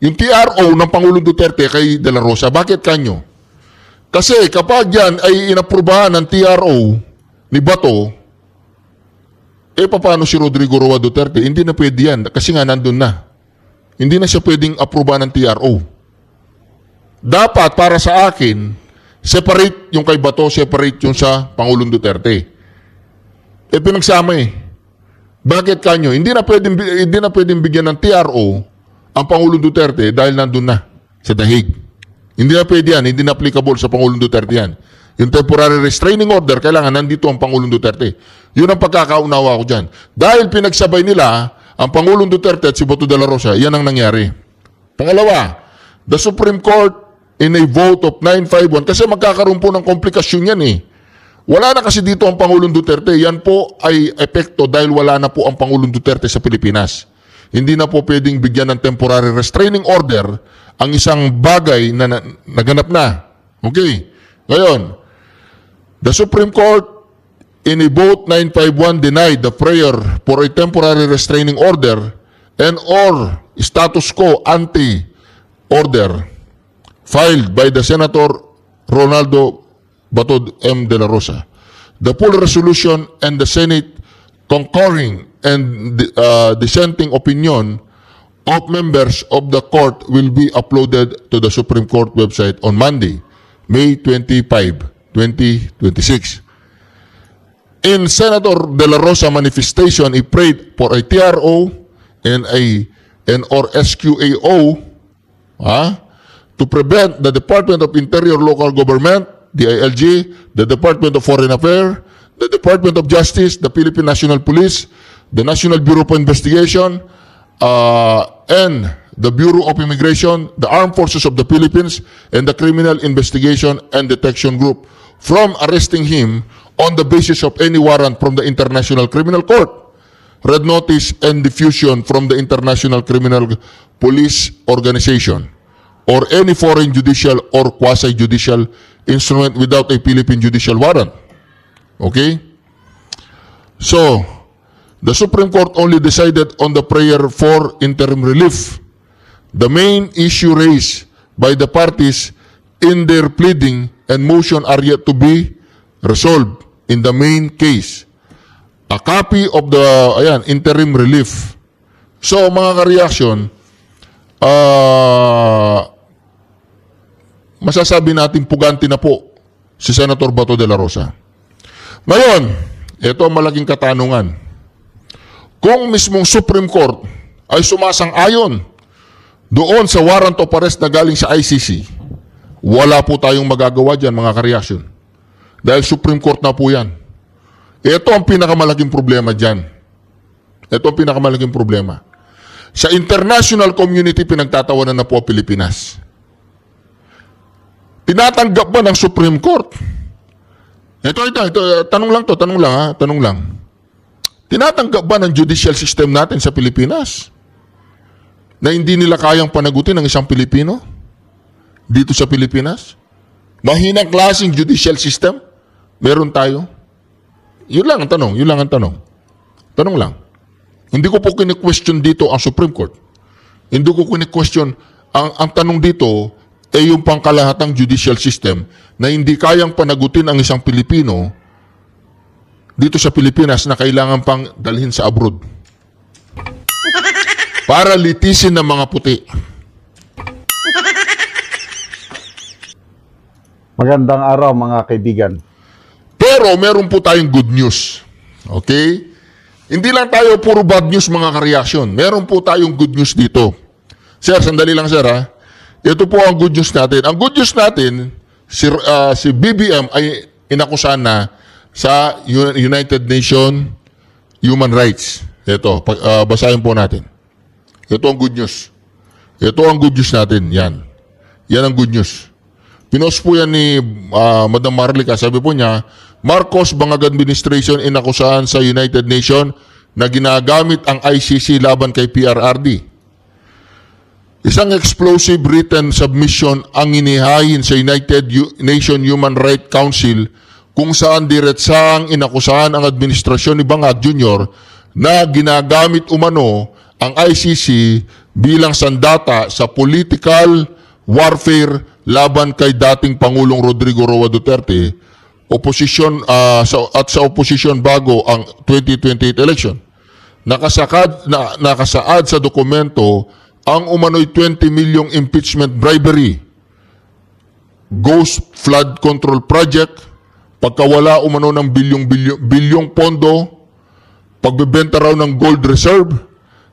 yung TRO ng Pangulong Duterte kay De La Rosa. Bakit kanyo? Kasi kapag yan ay inaprubahan ng TRO ni Bato, paano si Rodrigo Roa Duterte? Hindi na pwede yan kasi nga nandun na. Hindi na siya pwedeng aprubahan ng TRO. Dapat para sa akin, separate yung kay Bato, separate yung sa Pangulong Duterte. Pinagsama Bakit kanyo? Hindi na pwedeng bigyan ng TRO ang Pangulong Duterte dahil nandun na sa dahig. Hindi na pwede yan, hindi na applicable sa Pangulong Duterte yan. Yung temporary restraining order, kailangan nandito ang Pangulong Duterte. Yun ang pagkakaunawa ko dyan. Dahil pinagsabay nila ang Pangulong Duterte at si Bato de la Rosa, yan ang nangyari. Pangalawa, the Supreme Court in a vote of 951, kasi magkakaroon po ng komplikasyon yan Wala na kasi dito ang Pangulong Duterte. Yan po ay epekto dahil wala na po ang Pangulong Duterte sa Pilipinas. Hindi na po pwedeng bigyan ng temporary restraining order ang isang bagay na naganap na. Okay. Ngayon, the Supreme Court in a vote 951 denied the prayer for a temporary restraining order and or status quo ante order filed by the Senator Ronaldo Bato M. de la Rosa. The full resolution and the Senate concurring and dissenting opinion of members of the court will be uploaded to the Supreme Court website on Monday, May 25, 2026. In Senator de la Rosa manifestation, he prayed for a TRO and or SQAO to prevent the Department of Interior Local Government, DILG, the Department of Foreign Affairs, the Department of Justice, the Philippine National Police, the National Bureau of Investigation, and the Bureau of Immigration, the Armed Forces of the Philippines, and the Criminal Investigation and Detection Group from arresting him on the basis of any warrant from the International Criminal Court, red notice, and diffusion from the International Criminal Police Organization, or any foreign judicial or quasi-judicial instrument without a Philippine judicial warrant. Okay? So, the Supreme Court only decided on the prayer for interim relief. The main issue raised by the parties in their pleading and motion are yet to be resolved in the main case. A copy of the interim relief. So, mga ka-reaction, masasabi natin puganti na po si Senator Bato de la Rosa. Ngayon, ito ang malaking katanungan. Kung mismong Supreme Court ay sumasang-ayon doon sa warrant of arrest na galing sa ICC, wala po tayong magagawa dyan, mga ka-reaction. Dahil Supreme Court na po yan. Ito ang pinakamalaking problema dyan. Ito ang pinakamalaking problema. Sa international community, pinagtatawanan na po ang Pilipinas. Tinatanggap ba ng Supreme Court? Ito, tanong lang. Tinatanggap ba ng judicial system natin sa Pilipinas na hindi nila kayang panagutin ng isang Pilipino dito sa Pilipinas? Mahinang klaseng judicial system meron tayo? Yun lang ang tanong. Tanong lang. Hindi ko po kini-question dito ang Supreme Court. Hindi ko kini-question. Ang tanong dito ay yung pangkalahatang judicial system na hindi kayang panagutin ang isang Pilipino dito sa Pilipinas na kailangan pang dalhin sa abroad para litisin ng mga puti. Magandang araw mga kaibigan. Pero meron po tayong good news. Okay? Hindi lang tayo puro bad news mga ka-reaction. Meron po tayong good news dito. Sir, sandali lang sir ha. Ito po ang good news natin. Ang good news natin, si BBM ay inakusahan na sa United Nations Human Rights. Ito, basahin po natin. Ito ang good news. Ito ang good news natin. Yan. Yan ang good news. Pinost po yan ni Madam Marlica. Sabi po niya, Marcos Bangag Administration inakusahan sa United Nations na ginagamit ang ICC laban kay PRRD. Isang explosive written submission ang inihain sa United Nations Human Rights Council kung saan diretsahang inakusahan ang administrasyon ni Bangag Jr. na ginagamit umano ang ICC bilang sandata sa political warfare laban kay dating Pangulong Rodrigo Roa Duterte at sa oposisyon bago ang 2028 election. Nakasaad sa dokumento ang umano'y 20 milyong impeachment bribery, Ghost Flood Control Project, pagkawala umano ng bilyong pondo, pagbebenta raw ng gold reserve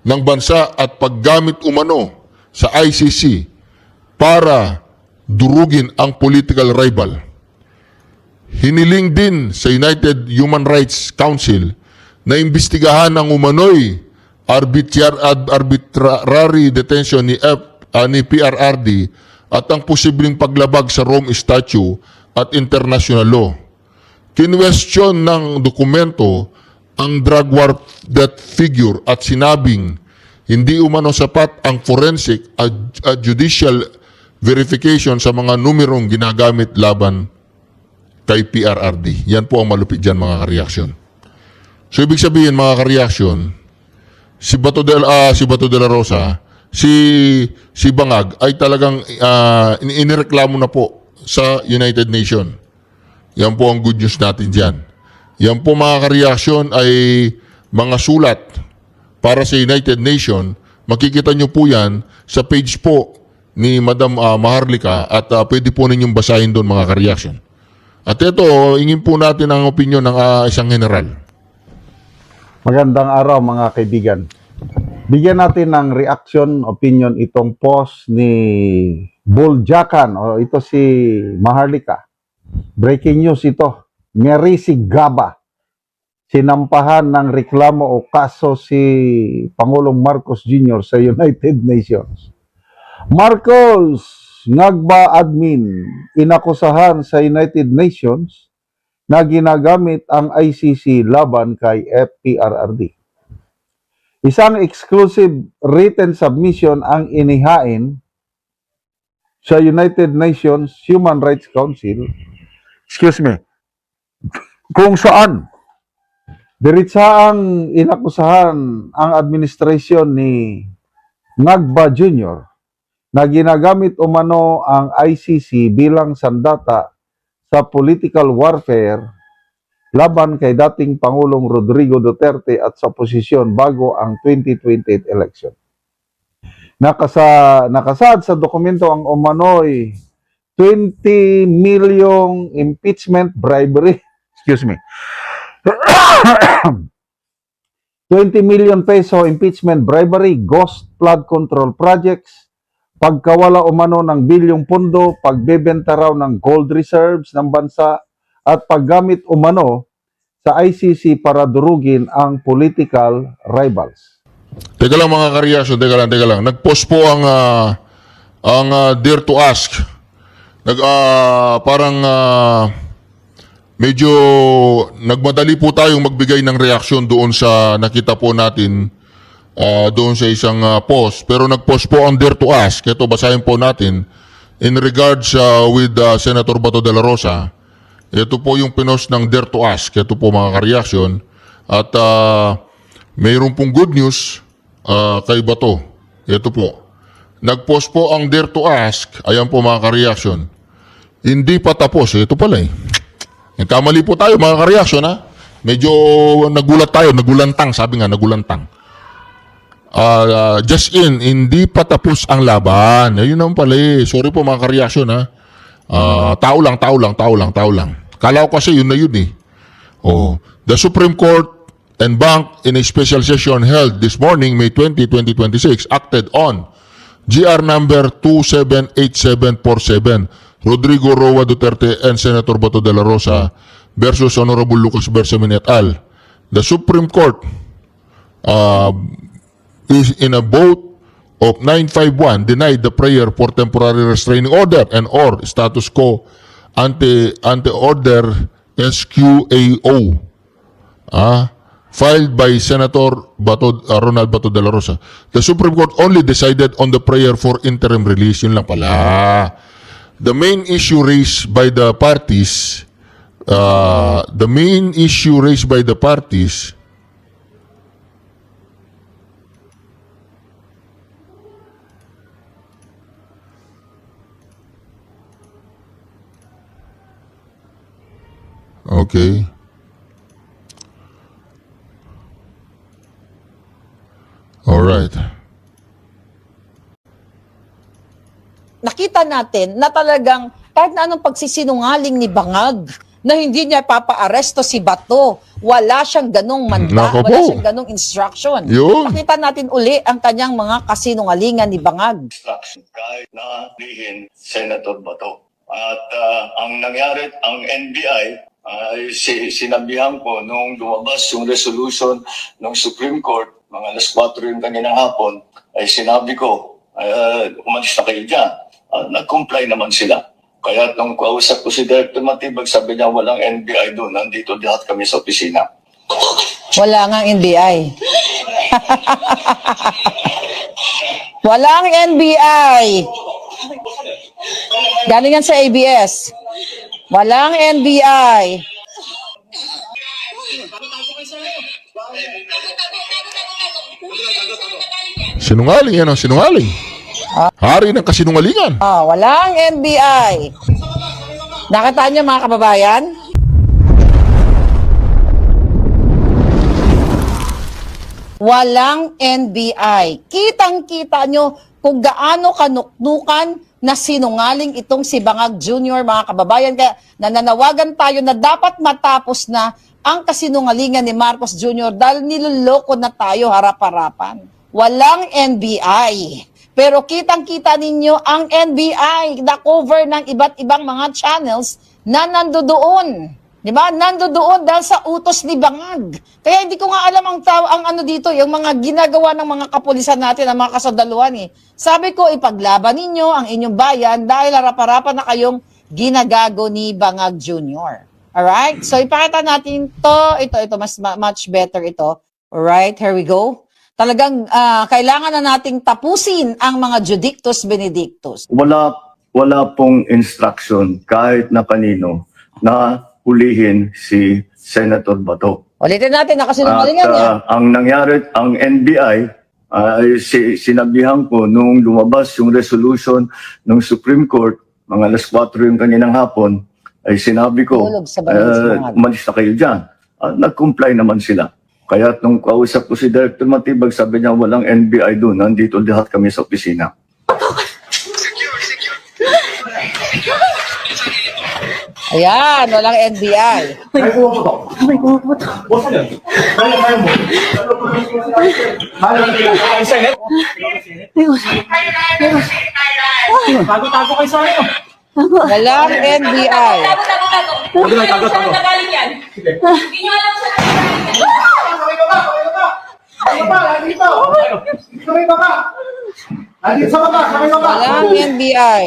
ng bansa at paggamit umano sa ICC para durugin ang political rival. Hiniling din sa United Human Rights Council na imbestigahan ang umano'y arbitrary detention ni PRRD at ang posibleng paglabag sa Rome Statute at international law. Kinwestiyon ng dokumento ang drug war death figure at sinabing hindi umano sapat ang forensic at judicial verification sa mga numerong ginagamit laban kay PRRD. Yan po ang malupit dyan mga ka-reaction. So ibig sabihin mga ka-reaction, si Bato de la Rosa, si Bangag ay talagang inireklamo na po sa United Nations. Yan po ang good news natin dyan. Yan po mga ka-reaction ay mga sulat para sa United Nations. Makikita nyo po yan sa page po ni Madam Maharlika at pwede po ninyong basahin doon mga ka-reaction. At ito, ingin po natin ang opinion ng isang general. Magandang araw mga kaibigan. Bigyan natin ng reaction, opinion itong post ni Buljakan o ito si Maharlika. Breaking news ito. Merisi Gaba. Sinampahan ng reklamo o kaso si Pangulong Marcos Jr. sa United Nations. Marcos Ngagba admin inakusahan sa United Nations na ginagamit ang ICC laban kay PRRD. Isang exclusive written submission ang inihain sa United Nations Human Rights Council, kung saan diretsaang inakusahan ang administrasyon ni Ngagba Jr. na ginagamit umano ang ICC bilang sandata sa political warfare laban kay dating Pangulong Rodrigo Duterte at sa oposisyon bago ang 2028 election. Nakasaad sa dokumento ang umano'y 20 milyong impeachment bribery. Excuse me. 20 million peso impeachment bribery, ghost flood control projects, pagkawala umano ng bilyong pondo, pagbebenta raw ng gold reserves ng bansa, at paggamit umano sa ICC para durugin ang political rivals. Teka lang mga kareaksyon, teka lang. Nag-post po ang Dare to Ask. Medyo nagmadali po tayong magbigay ng reaksyon doon sa nakita po natin doon sa isang post. Pero nag-post po ang Dare to Ask. Ito, basahin po natin. In regards with Senator Bato de la Rosa, ito po yung pinost ng Dare to Ask. Ito po mga kareaksyon. At mayroon pong good news kay Bato. Ito po. Nag-post po ang Dare to Ask. Ayan po mga kareaksyon. Hindi pa tapos. Ito pala eh. Nagkamali po tayo mga kareaksyon ha. Medyo nagulat tayo. Nagulantang. Sabi nga nagulantang. Just hindi pa tapos ang laban. Ayun naman pala eh. Sorry po mga kareaksyon ha. Tao lang. Kala ko kasi yun na yun eh. The Supreme Court and Bank in a special session held this morning, May 20, 2026, acted on GR number 278747, Rodrigo Roa Duterte and Senator Bato de la Rosa versus Honorable Lucas Bersamin et al. The Supreme Court is in a vote of 951 denied the prayer for temporary restraining order and or status quo ante order SQAO filed by Senator Ronald Bato de la Rosa. The Supreme Court only decided on the prayer for interim release. Yun lang pala. The main issue raised by the parties okay. All right. Nakita natin na talagang kahit na anong pagsisinungaling ni Bangag na hindi niya papa-aresto si Bato, wala siyang ganong manda, Nako wala po. siyang ganong instruction. Yun. Nakita natin uli ang kanyang mga kasinungalingan ni Bangag. Kahit na lihin Senator Bato. At ang nangyari, ang NBI, sinabihan ko nung lumabas yung resolution ng Supreme Court, mga alas 4 yung kaninang hapon, ay sinabi ko, umalis na kayo dyan. Nag-comply naman sila. Kaya nung kausap ko si Director Matibag, sabi niya walang NBI doon, nandito lahat kami sa opisina. Wala nga NBI. Walang NBI. Galing yan sa ABS. Walang NBI. Sinungaling yan, sinungaling. Hari ng kasinungalingan. Walang NBI. Nakita niyo mga kababayan? Walang NBI. Kitang-kita nyo kung gaano kanuknukan na sinungaling itong si Bangag Jr., mga kababayan. Kaya nananawagan tayo na dapat matapos na ang kasinungalingan ni Marcos Jr. dahil niloloko na tayo harap-harapan. Walang NBI. Pero kitang-kita ninyo ang NBI na cover ng iba't ibang mga channels na nandoon. Di ba? Nandoon dahil sa utos ni Bangag. Kaya hindi ko nga alam ang ano dito, yung mga ginagawa ng mga kapulisan natin, ang mga kasandaluhan eh. Sabi ko, ipaglaban ninyo ang inyong bayan dahil harap-harapan na kayong ginagago ni Bangag Jr. Alright? So ipakita natin ito, much better ito. Alright, here we go. Talagang kailangan na nating tapusin ang mga judictus benedictus. Wala pong instruction kahit na kanino na hulihin si Senator Bato. Ulitin natin, nakasinungalingan niya. Ang nangyari, ang NBI, sinabihan ko nung lumabas yung resolution ng Supreme Court, mga alas 4 yung kaninang hapon, ay sinabi ko, umalis na kayo dyan. Nag-comply naman sila. Kaya nung kausap ko si Director Matibag, sabi niya walang NBI doon, nandito lahat kami sa opisina. Ayan, walang NBI. May pumuputok. May pumuputok. Boss mo yan. Kaya mo. Kaya Senate? Tago-tago kayo sa akin. Walang NBI. Tago. Nagaling yan. Hindi nyo alam sa nagaling yan. Walang NBI.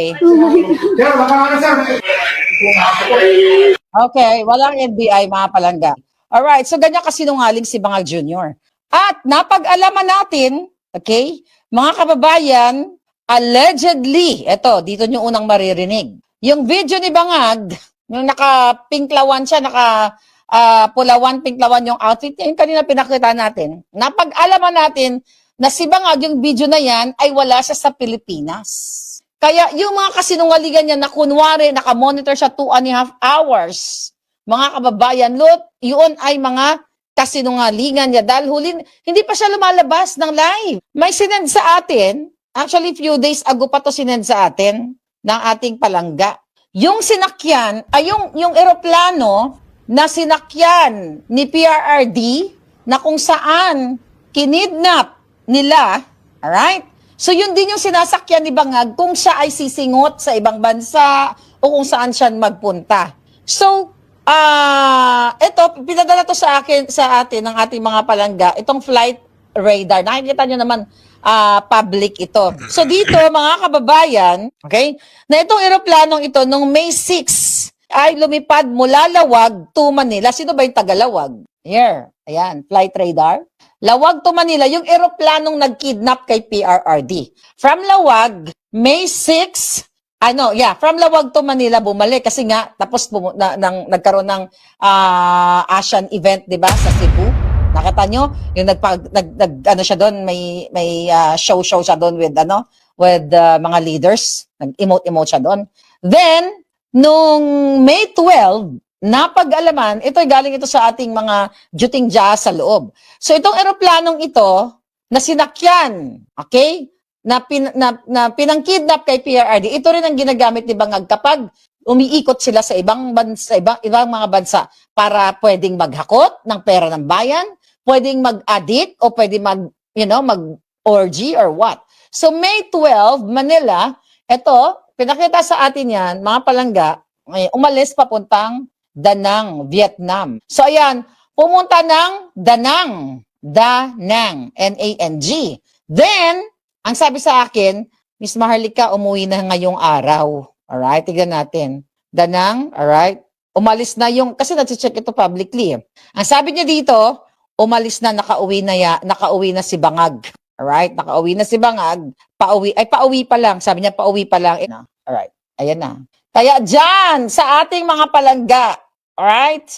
Okay, walang NBI, mga palangga. Alright, so ganyan kasinungaling si Bangag Jr. At napag-alaman natin, okay, mga kababayan, allegedly, eto, dito nyo unang maririnig. Yung video ni Bangag, yung naka-pinklawan siya, pulawan, pinklawan yung outfit niya, yung kanina pinakita natin. Napag-alaman natin na si Bangag, yung video na yan, ay wala siya sa Pilipinas. Kaya yung mga kasinungalingan niya na kunwari, nakamonitor siya 2.5 hours, mga kababayan, yun ay mga kasinungalingan niya dahil hindi pa siya lumalabas ng live. May sinend sa atin, actually few days ago pa to sinend sa atin, ng ating palangga. Yung sinakyan, ay yung eroplano na sinakyan ni PRRD na kung saan kinidnap nila, alright? So yun din yung sinasakyan ni Bangag kung siya ay sisingot sa ibang bansa o kung saan siya magpunta. So, ito, pinadala to sa atin ng ating mga palangga, itong flight radar. Nakikita nyo naman, public ito. So dito, mga kababayan, okay, na itong eroplanong ito, nung May 6, ay lumipad mula Lawag to Manila. Sino ba yung taga-Lawag? Here, ayan, flight radar. Lawag to Manila, yung eroplanong nag-kidnap kay PRRD. From Lawag, May 6, from Lawag to Manila bumalik kasi nga tapos nagkaroon ng Asian event, 'di ba, sa Cebu. Nakita nyo yung siya doon, may show siya doon with mga leaders, nag-emote siya doon. Then nung May 12, napag-alaman, galing ito sa ating mga juting-ja sa loob. So itong eroplanong ito na sinakyan, okay? Na pinangkidnap kay PRRD, ito rin ang ginagamit ni Bangag kapag umiikot sila sa ibang mga bansa para pwedeng maghakot ng pera ng bayan, pwedeng mag-addict o pwedeng mag-orgy or what. So May 12, Manila, ito, pinakita sa atin yan, mga palangga, umalis papuntang Danang, Vietnam. So ayan, pumunta ng Danang, N-A-N-G. Then, ang sabi sa akin, Miss Maharlika, umuwi na ngayong araw. Alright, tignan natin. Danang, alright. Umalis na kasi nati-check ito publicly. Ang sabi niya dito, umalis na, nakauwi na si Bangag. Alright, nakauwi na si Bangag. Pauwi pa lang. Sabi niya, pauwi pa lang. Alright, ayan na. Kaya dyan, sa ating mga palangga, alright,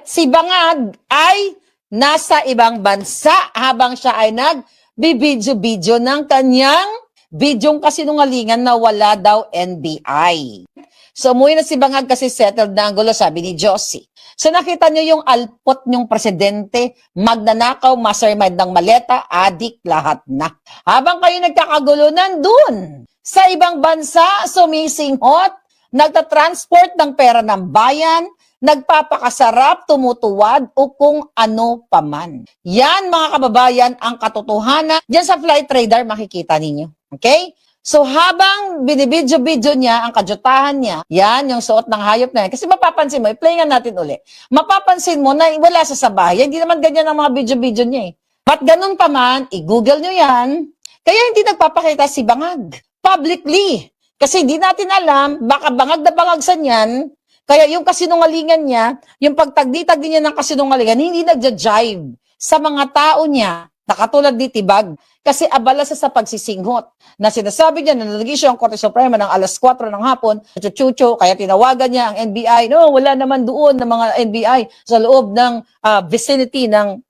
si Bangag ay nasa ibang bansa habang siya ay nagbibidyo-bidyo ng kanyang bidyong kasinungalingan na wala daw NBI. So, umuwi na si Bangag kasi settled na ang gulo, sabi ni Josie. So, nakita nyo yung alpot nyong presidente, magnanakaw, mastermind ng maleta, adik, lahat na. Habang kayo nagkakagulo, nandun sa ibang bansa, sumisinghot, nagtatransport ng pera ng bayan, nagpapakasarap, tumutuwad, o kung ano paman. Yan, mga kababayan, ang katotohanan. Diyan sa flight radar, makikita ninyo. Okay? So, habang binibidyo-bidyo niya, ang kajutahan niya, yan, yung suot ng hayop na yan. Kasi mapapansin mo, i-play nga natin uli. Mapapansin mo na wala sa bahay. Hindi naman ganyan ang mga bidyo-bidyo niya eh. But ganun pa man, i-google nyo yan. Kaya hindi nagpapakita si Bangag publicly. Kasi hindi natin alam, baka bangag na bangagsan yan. Kaya yung kasinungalingan niya, yung pagtagdi-tagdi niya ng kasinungalingan, hindi nagja-jive sa mga tao niya, na katulad ni Tibag. Kasi abala sa pagsisinghot. Na sinasabi niya na nalagay siya ang Korte Suprema ng alas 4 ng hapon, chuchucho, kaya tinawagan niya ang NBI. No, wala naman doon ng mga NBI sa loob ng vicinity ng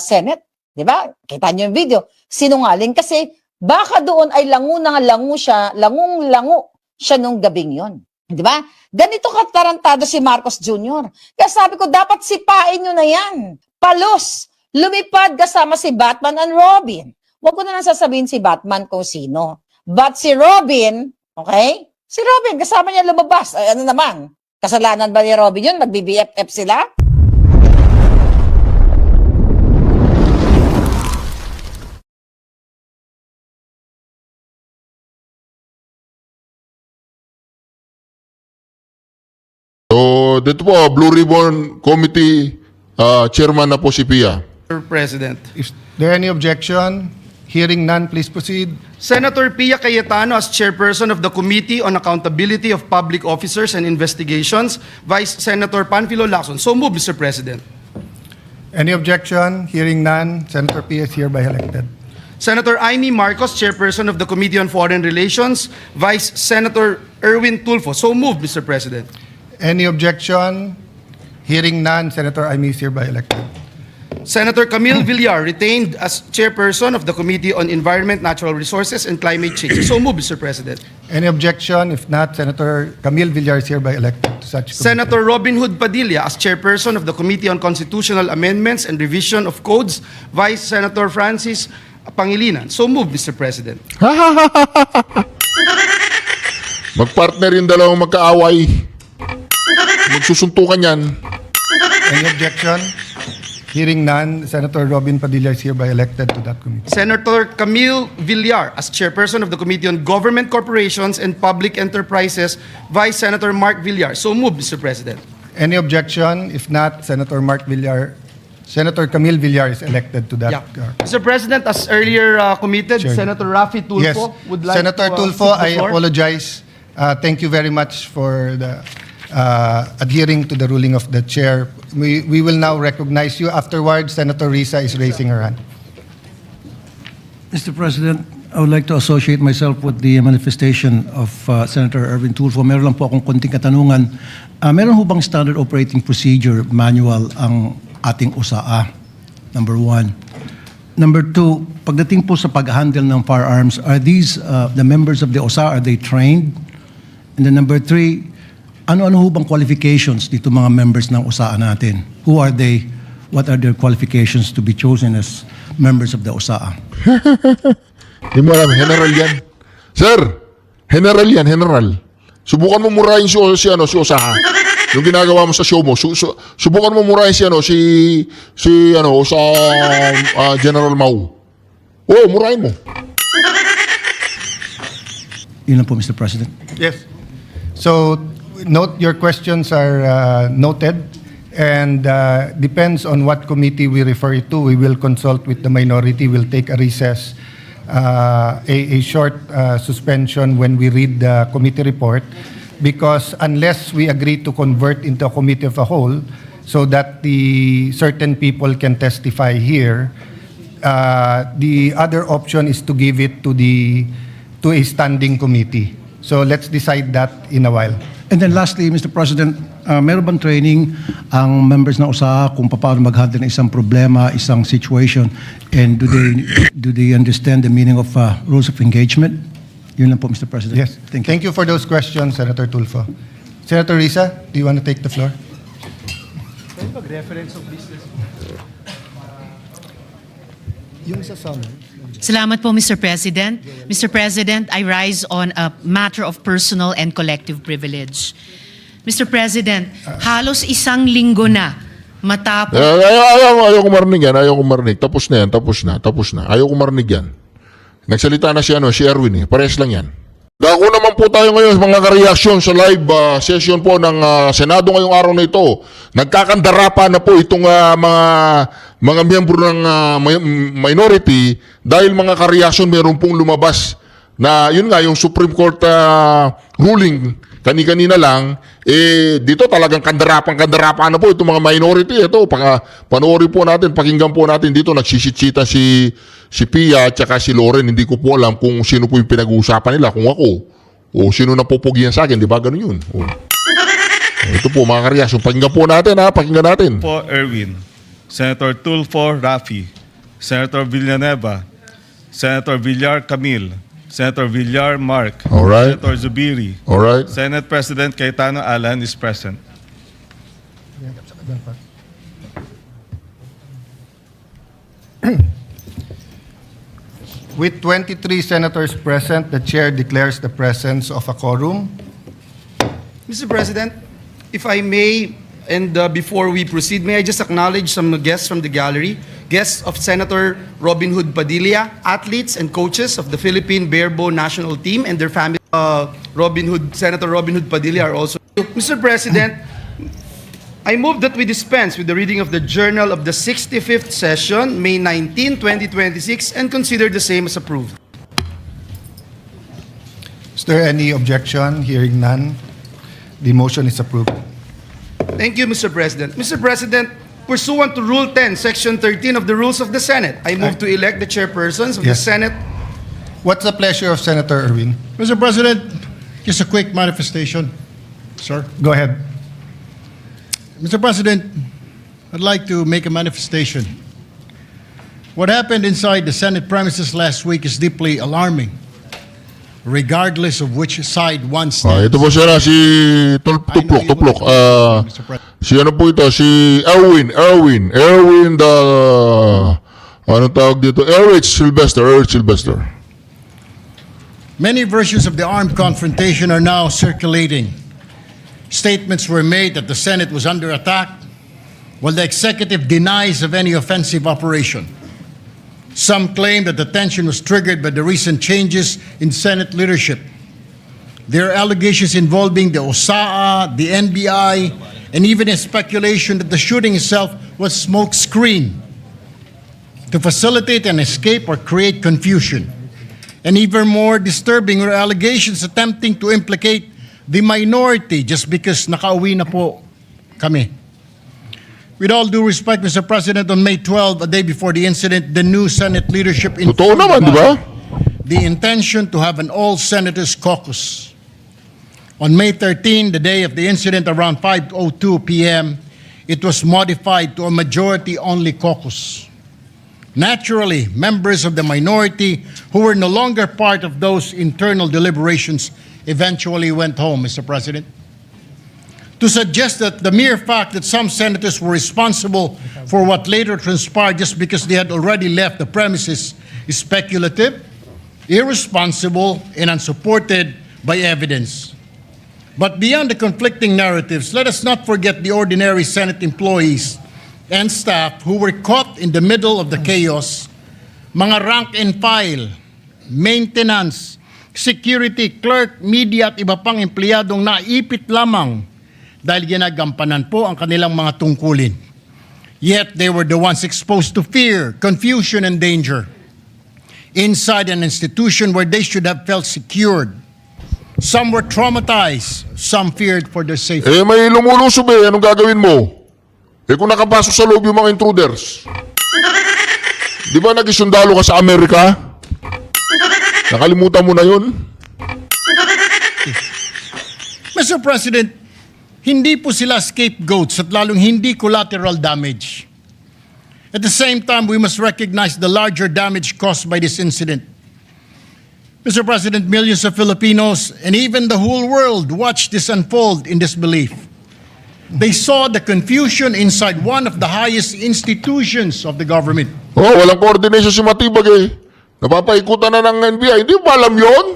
Senate. Diba? Kita niyo yung video. Sinungaling kasi baka doon ay langu siya nung gabing yon. Di ba? Ganito katarantado si Marcos Jr. Kaya sabi ko, dapat sipain nyo na yan. Palos, lumipad kasama si Batman and Robin. Huwag ko na lang sasabihin si Batman kung sino. But si Robin, okay? Si Robin, kasama niya lumabas. Ay, ano naman? Kasalanan ba ni Robin yun? Mag-BBFF sila? So, dito po, Blue Ribbon Committee Chairman na po si Pia. Mr. President. Is there any objection? Hearing none, please proceed. Senator Pia Cayetano as Chairperson of the Committee on Accountability of Public Officers and Investigations, Vice Senator Panfilo Lacson. So move, Mr. President. Any objection? Hearing none, Senator Pia is hereby elected. Senator Amy Marcos, Chairperson of the Committee on Foreign Relations, Vice Senator Erwin Tulfo. So move, Mr. President. Any objection? Hearing none, Senator Amy is hereby elected. Senator Camille Villar, retained as Chairperson of the Committee on Environment, Natural Resources, and Climate Change. So move, Mr. President. Any objection? If not, Senator Camille Villar is hereby elected to such committee. Senator Robin Hood Padilla as Chairperson of the Committee on Constitutional Amendments and Revision of Codes, Vice Senator Francis Pangilinan. So move, Mr. President. Magpartner yung dalawang magkaaway. Magsusuntukan yan. Any objection? Hearing none, Senator Robin Padilla is hereby elected to that committee. Senator Camille Villar as Chairperson of the Committee on Government Corporations and Public Enterprises, Vice Senator Mark Villar. So move, Mr. President. Any objection? If not, Senator Camille Villar is elected to that. Mr. President, as earlier committed, Sure. Senator Raffy Tulfo Yes, would like Senator to Tulfo, take the I floor. apologize. Thank you very much for the adhering to the ruling of the chair. We will now recognize you. Afterwards, Senator Risa is raising her hand. Mr. President, I would like to associate myself with the manifestation of Senator Erwin Tulfo. Meron lang po akong konting katanungan. Meron ho bang standard operating procedure manual ang ating USAA? Number one. Number two, pagdating po sa pag-handle ng firearms, are these, the members of the USAA, are they trained? And then number three, ano-ano ho bang qualifications dito mga members ng USAA natin? Who are they? What are their qualifications to be chosen as members of the USAA? Hindi mo alam, general yan. Sir, general yan, general. Subukan mo murahin si Osaha. Yung ginagawa mo sa show mo, subukan mo murahin si General Mau. Oo, murahin mo. Yun lang po, Mr. President. Yes. So, note your questions are noted, and depends on what committee we refer it to. We will consult with the minority. We'll take a recess, a short suspension when we read the committee report, because unless we agree to convert into a committee of a whole, so that the certain people can testify here, the other option is to give it to a standing committee. So let's decide that in a while. And then lastly, Mr. President, meron bang training ang members ng USAA kung paano mag-handle ng isang problema, isang situation, and do they understand the meaning of rules of engagement? Yun lang po, Mr. President. Yes. Thank you for those questions, Senator Tulfo. Senator Risa, do you want to take the floor? Mag-reference of business. Yung sa summary. Salamat po, Mr. President. Mr. President, I rise on a matter of personal and collective privilege. Mr. President, halos isang linggo na matapos... Ayaw ko marinig yan, ayaw ko marinig. Tapos na yan. Ayaw ko marinig yan. Nagsalita na si Erwin eh. Parehas lang yan. Dako naman po tayo ngayon mga ka-reaction sa live session po ng Senado ngayong araw na ito. Nagkakandara na po itong mga miyembro ng minority dahil mga ka-reaction meron pong lumabas na yun nga yung Supreme Court ruling kani-kanina lang, dito talagang kandarapan na po itong mga minority. Ito, panoorin po natin, pakinggan po natin dito, nagsisitsita si Pia at saka si Loren. Hindi ko po alam kung sino po yung pinag-uusapan nila, kung ako, o sino na pupugihan sa akin, di ba ganun yun? Ito po mga karyasyon, pakinggan po natin pakinggan natin. Po Erwin, Senator Tulfo Raffy, Senator Villanueva, Senator Villar Camille, Senator Villar Mark, Alright. Senator Zubiri, Alright. Senate President Cayetano Alan is present. With 23 senators present, the chair declares the presence of a quorum. Mr. President, if I may, and before we proceed, may I just acknowledge some guests from the gallery, guests of Senator Robin Hood Padilla, athletes and coaches of the Philippine Barebow national team and their family. Senator Robin Hood Padilla are also. Mr. President, I move that we dispense with the reading of the Journal of the 65th Session, May 19, 2026, and consider the same as approved. Is there any objection? Hearing none, the motion is approved. Thank you, Mr. President. Mr. President, pursuant to Rule 10, Section 13 of the Rules of the Senate, I move to elect the chairpersons of the Yes. Senate. What's the pleasure of Senator Erwin? Mr. President, just a quick manifestation, sir. Go ahead. Mr. President, I'd like to make a manifestation. What happened inside the Senate premises last week is deeply alarming, regardless of which side one stands. Ito po siya na, si Tuplok. Si ano po ito, si Erwin the, ano tawag dito? Erich Sylvester. Many versions of the armed confrontation are now circulating. Statements were made that the Senate was under attack, while the executive denies of any offensive operation. Some claim that the tension was triggered by the recent changes in Senate leadership. There are allegations involving the OSAA, the NBI, and even a speculation that the shooting itself was smokescreen to facilitate an escape or create confusion. And even more disturbing are allegations attempting to implicate the minority just because nakauwi na po kami. With all due respect, Mr. President, on May 12, a day before the incident, the new Senate leadership Totoo naman, di ba? the intention to have an all-senators caucus. On May 13, the day of the incident, around 5:02 p.m., it was modified to a majority-only caucus. Naturally, members of the minority who were no longer part of those internal deliberations eventually went home, Mr. President. To suggest that the mere fact that some senators were responsible for what later transpired just because they had already left the premises is speculative, irresponsible, and unsupported by evidence. But beyond the conflicting narratives, let us not forget the ordinary Senate employees and staff who were caught in the middle of the chaos, mga rank and file, maintenance, security, clerk, media at iba pang empleyadong naipit lamang dahil ginagampanan po ang kanilang mga tungkulin. Yet they were the ones exposed to fear, confusion, and danger inside an institution where they should have felt secured. Some were traumatized, some feared for their safety. May lumulusob anong gagawin mo? Kung nakapasok sa loob yung mga intruders. Di ba nagisundalo ka sa Amerika? Nakalimutan mo na yun? Mr. President, hindi po sila scapegoats at lalong hindi collateral damage. At the same time, we must recognize the larger damage caused by this incident. Mr. President, millions of Filipinos and even the whole world watched this unfold in disbelief. They saw the confusion inside one of the highest institutions of the government. Walang coordination si Matibag eh. Napapaikutan na ng NBI. Hindi ba alam yun?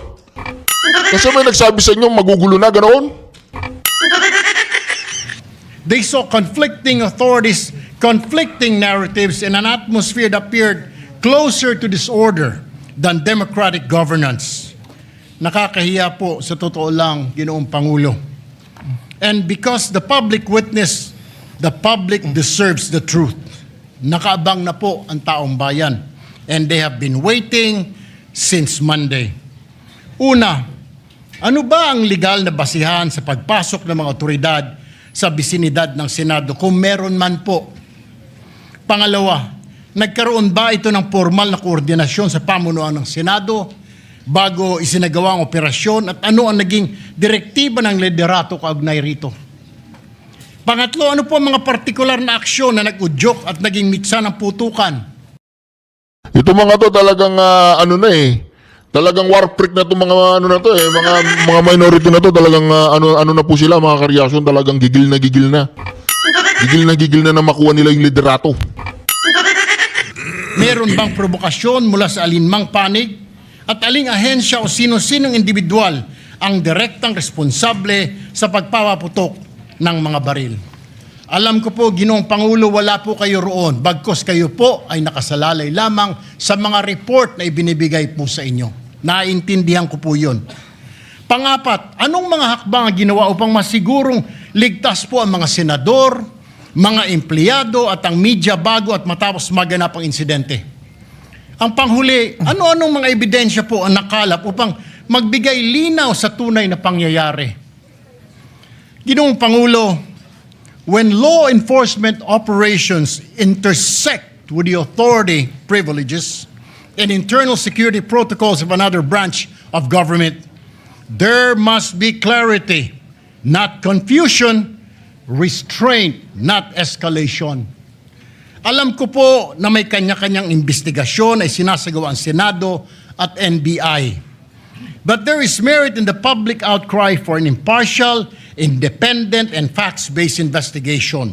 Kasi may nagsabi sa inyo, magugulo na, ganoon. They saw conflicting authorities, conflicting narratives, and an atmosphere that appeared closer to disorder than democratic governance. Nakakahiya po sa totoo lang, Ginoong Pangulo. And because the public witnessed, the public deserves the truth. Nakaabang na po ang taong bayan. And they have been waiting since Monday. Una, ano ba ang legal na basihan sa pagpasok ng mga otoridad sa bisinidad ng Senado kung meron man po? Pangalawa, nagkaroon ba ito ng formal na koordinasyon sa pamunuan ng Senado bago isinagawa ang operasyon at ano ang naging direktiba ng liderato kaugnay rito? Pangatlo, ano po ang mga partikular na aksyon na nag-udyok at naging mitsa ng putukan? Ito mga to talagang talagang war freak na to mga mga minority na to talagang ano na po sila mga karyasyon, talagang gigil na. Gigil na makuha nila yung liderato. Meron bang provokasyon mula sa alinmang panig at aling ahensya o sino-sinong individual ang direktang responsable sa pagpapaputok ng mga baril. Alam ko po, Ginoong Pangulo, wala po kayo roon. Bagkus kayo po ay nakasalalay lamang sa mga report na ibinibigay po sa inyo. Naintindihan ko po yun. Pangapat, anong mga hakbang ang ginawa upang masigurong ligtas po ang mga senador, mga empleyado at ang media bago at matapos maganap ang insidente? Ang panghuli, ano-anong mga ebidensya po ang nakalap upang magbigay linaw sa tunay na pangyayari? Ginoong Pangulo, when law enforcement operations intersect with the authority privileges and internal security protocols of another branch of government, there must be clarity, not confusion, restraint, not escalation. Alam ko po na may kanya-kanyang investigasyon ay sinasagawa ang Senado at NBI. But there is merit in the public outcry for an impartial, independent, and facts-based investigation.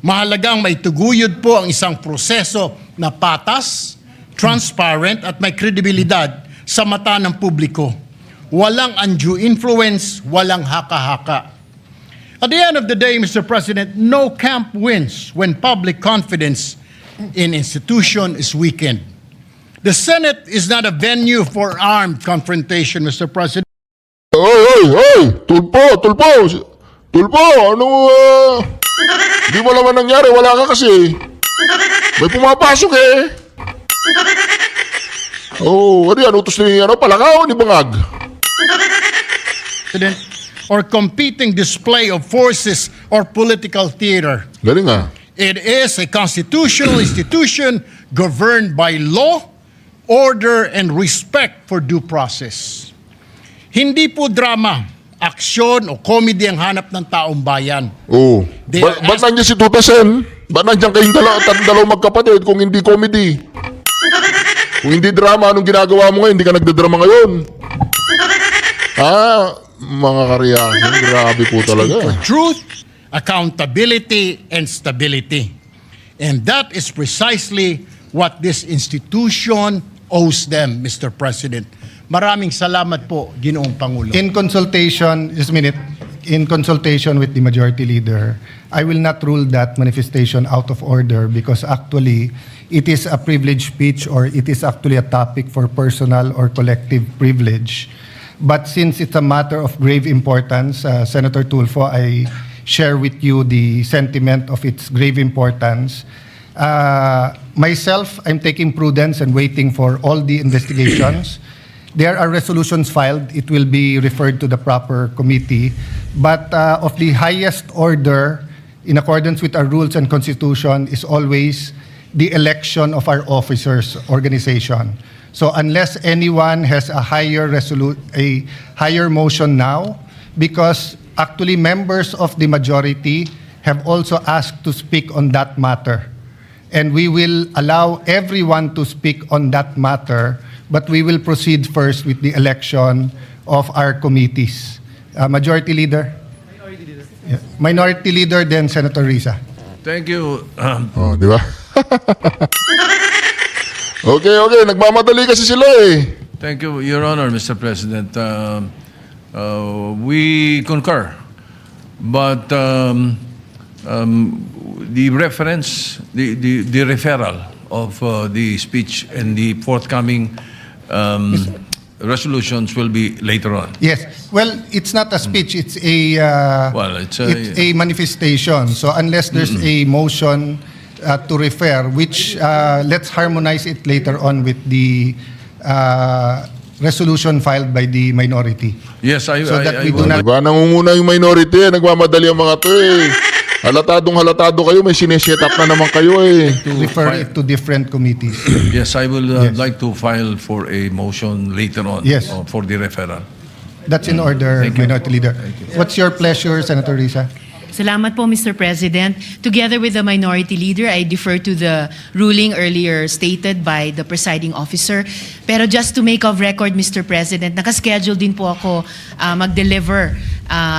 Mahalagang maituguyod po ang isang proseso na patas, transparent, at may kredibilidad sa mata ng publiko. Walang undue influence, walang haka-haka. At the end of the day, Mr. President, no camp wins when public confidence in institution is weakened. The Senate is not a venue for armed confrontation, Mr. President. Oy! Tulpo! Di mo naman nangyari, wala ka kasi. May pumapasok eh. Ano yan, utos ni Palakaw, ni Bangag. President, or competing display of forces or political theater. Galing ah. It is a constitutional institution governed by law, order, and respect for due process. Hindi po drama, aksyon o comedy ang hanap ng taong bayan. Oo. Ba't nandiyan si Tuta Sen? Ba't nandiyan kayong dalawang magkapatid kung hindi comedy? Kung hindi drama, anong ginagawa mo ngayon? Hindi ka nagdadrama ngayon. Mga karyahin, grabe po talaga. For truth, accountability, and stability. And that is precisely what this institution owes them, Mr. President. Maraming salamat po, Ginoong Pangulo. In consultation with the majority leader, I will not rule that manifestation out of order because actually it is a privileged speech or it is actually a topic for personal or collective privilege. But since it's a matter of grave importance, Senator Tulfo, I share with you the sentiment of its grave importance. Myself, I'm taking prudence and waiting for all the investigations. There are resolutions filed. It will be referred to the proper committee. But of the highest order, in accordance with our rules and constitution, is always the election of our officers organization. So unless anyone has a higher motion now, because actually members of the majority have also asked to speak on that matter. And we will allow everyone to speak on that matter, but we will proceed first with the election of our committees. Majority Leader? Yeah. Minority Leader, then Senator Risa. Thank you. Di ba? Okay. Nagmamadali kasi sila eh. Thank you, Your Honor, Mr. President. We concur. But the reference, the referral of the speech and the forthcoming resolutions will be later on. Yes. Well, it's not a speech. It's a manifestation. So unless there's a motion to refer, which let's harmonize it later on with the resolution filed by the minority. Yes, that we do not. Diba, nangunguna yung minority, nagmamadali ang mga to eh. Halatado kayo, may sineset up na naman kayo eh. To refer it to different committees. Yes, I will like to file for a motion later on for the referral. That's in order, Minority Leader. What's your pleasure, Senator Risa? Salamat po, Mr. President. Together with the Minority Leader, I defer to the ruling earlier stated by the presiding officer. Pero just to make of record, Mr. President, nakaschedule din po ako mag-deliver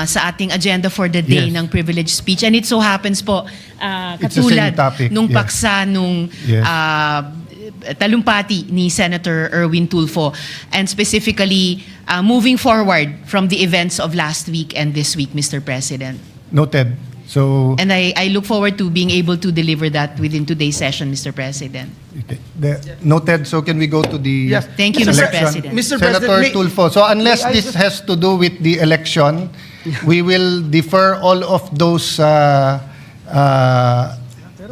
sa ating agenda for the day ng privilege speech. And it so happens po, katulad nung paksa nung talumpati ni Senator Erwin Tulfo, and specifically moving forward from the events of last week and this week, Mr. President. Noted. So, And I look forward to being able to deliver that within today's session, Mr. President. noted. So can we go to the Yes. Thank you, Mr. President. Mr. Senator President, may- Tulfo. So unless may I this just- has to do with the election, we will defer all of those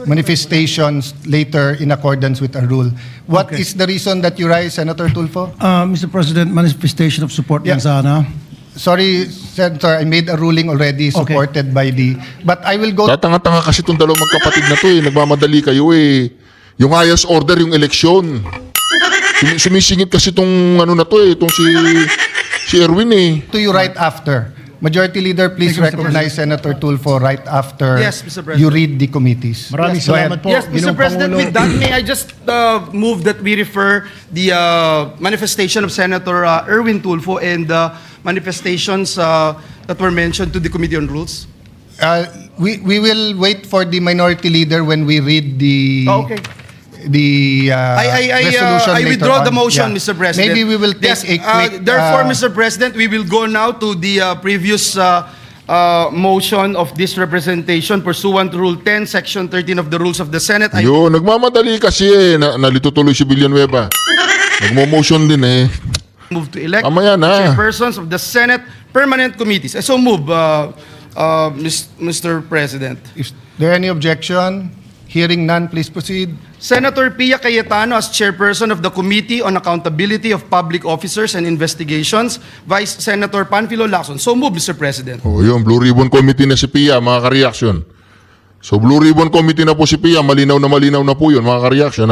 manifestations later in accordance with our rule. What is the reason that you rise, Senator Tulfo? Mr. President, manifestation of support Yeah. lang sana. Sorry, Senator, I made a ruling already supported by the... But I will go... Tatanga-tanga kasi itong dalawang magkapatid na to eh. Nagmamadali kayo eh. Yung highest order, yung eleksyon. Sumisingit kasi itong ano na to eh. Itong si Erwin eh. To you right after. Majority Leader, please Thank you, Mr. recognize Senator Tulfo right after Yes, Mr. President. you read the committees. Maraming Go ahead. salamat po. Yes, Mr. Ginoong President, Pangulo. with that, may I just move that we refer the manifestation of Senator Erwin Tulfo and the manifestations that were mentioned to the Committee on Rules? We will wait for the minority leader when we read the Okay. resolution I later withdraw the on. motion, Yeah. Mr. President. Maybe we will take Yes, a quick... therefore, Mr. President, we will go now to the previous motion of this representation pursuant to Rule 10, Section 13 of the Rules of the Senate. Yun, nagmamadali kasi eh. Nalito tuloy si Villanueva. Nagmo-motion din eh. Move to elect Mamaya na. chairpersons of the Senate permanent committees. I so move, Mr. President. Is there any objection? Hearing none, please proceed. Senator Pia Cayetano as chairperson of the Committee on Accountability of Public Officers and Investigations, Vice Senator Panfilo Lacson. So move, Mr. President. Oh, yun, Blue Ribbon Committee na si Pia, mga ka-reaction. So, Blue Ribbon Committee na po si Pia, malinaw na po yun, mga ka-reaction.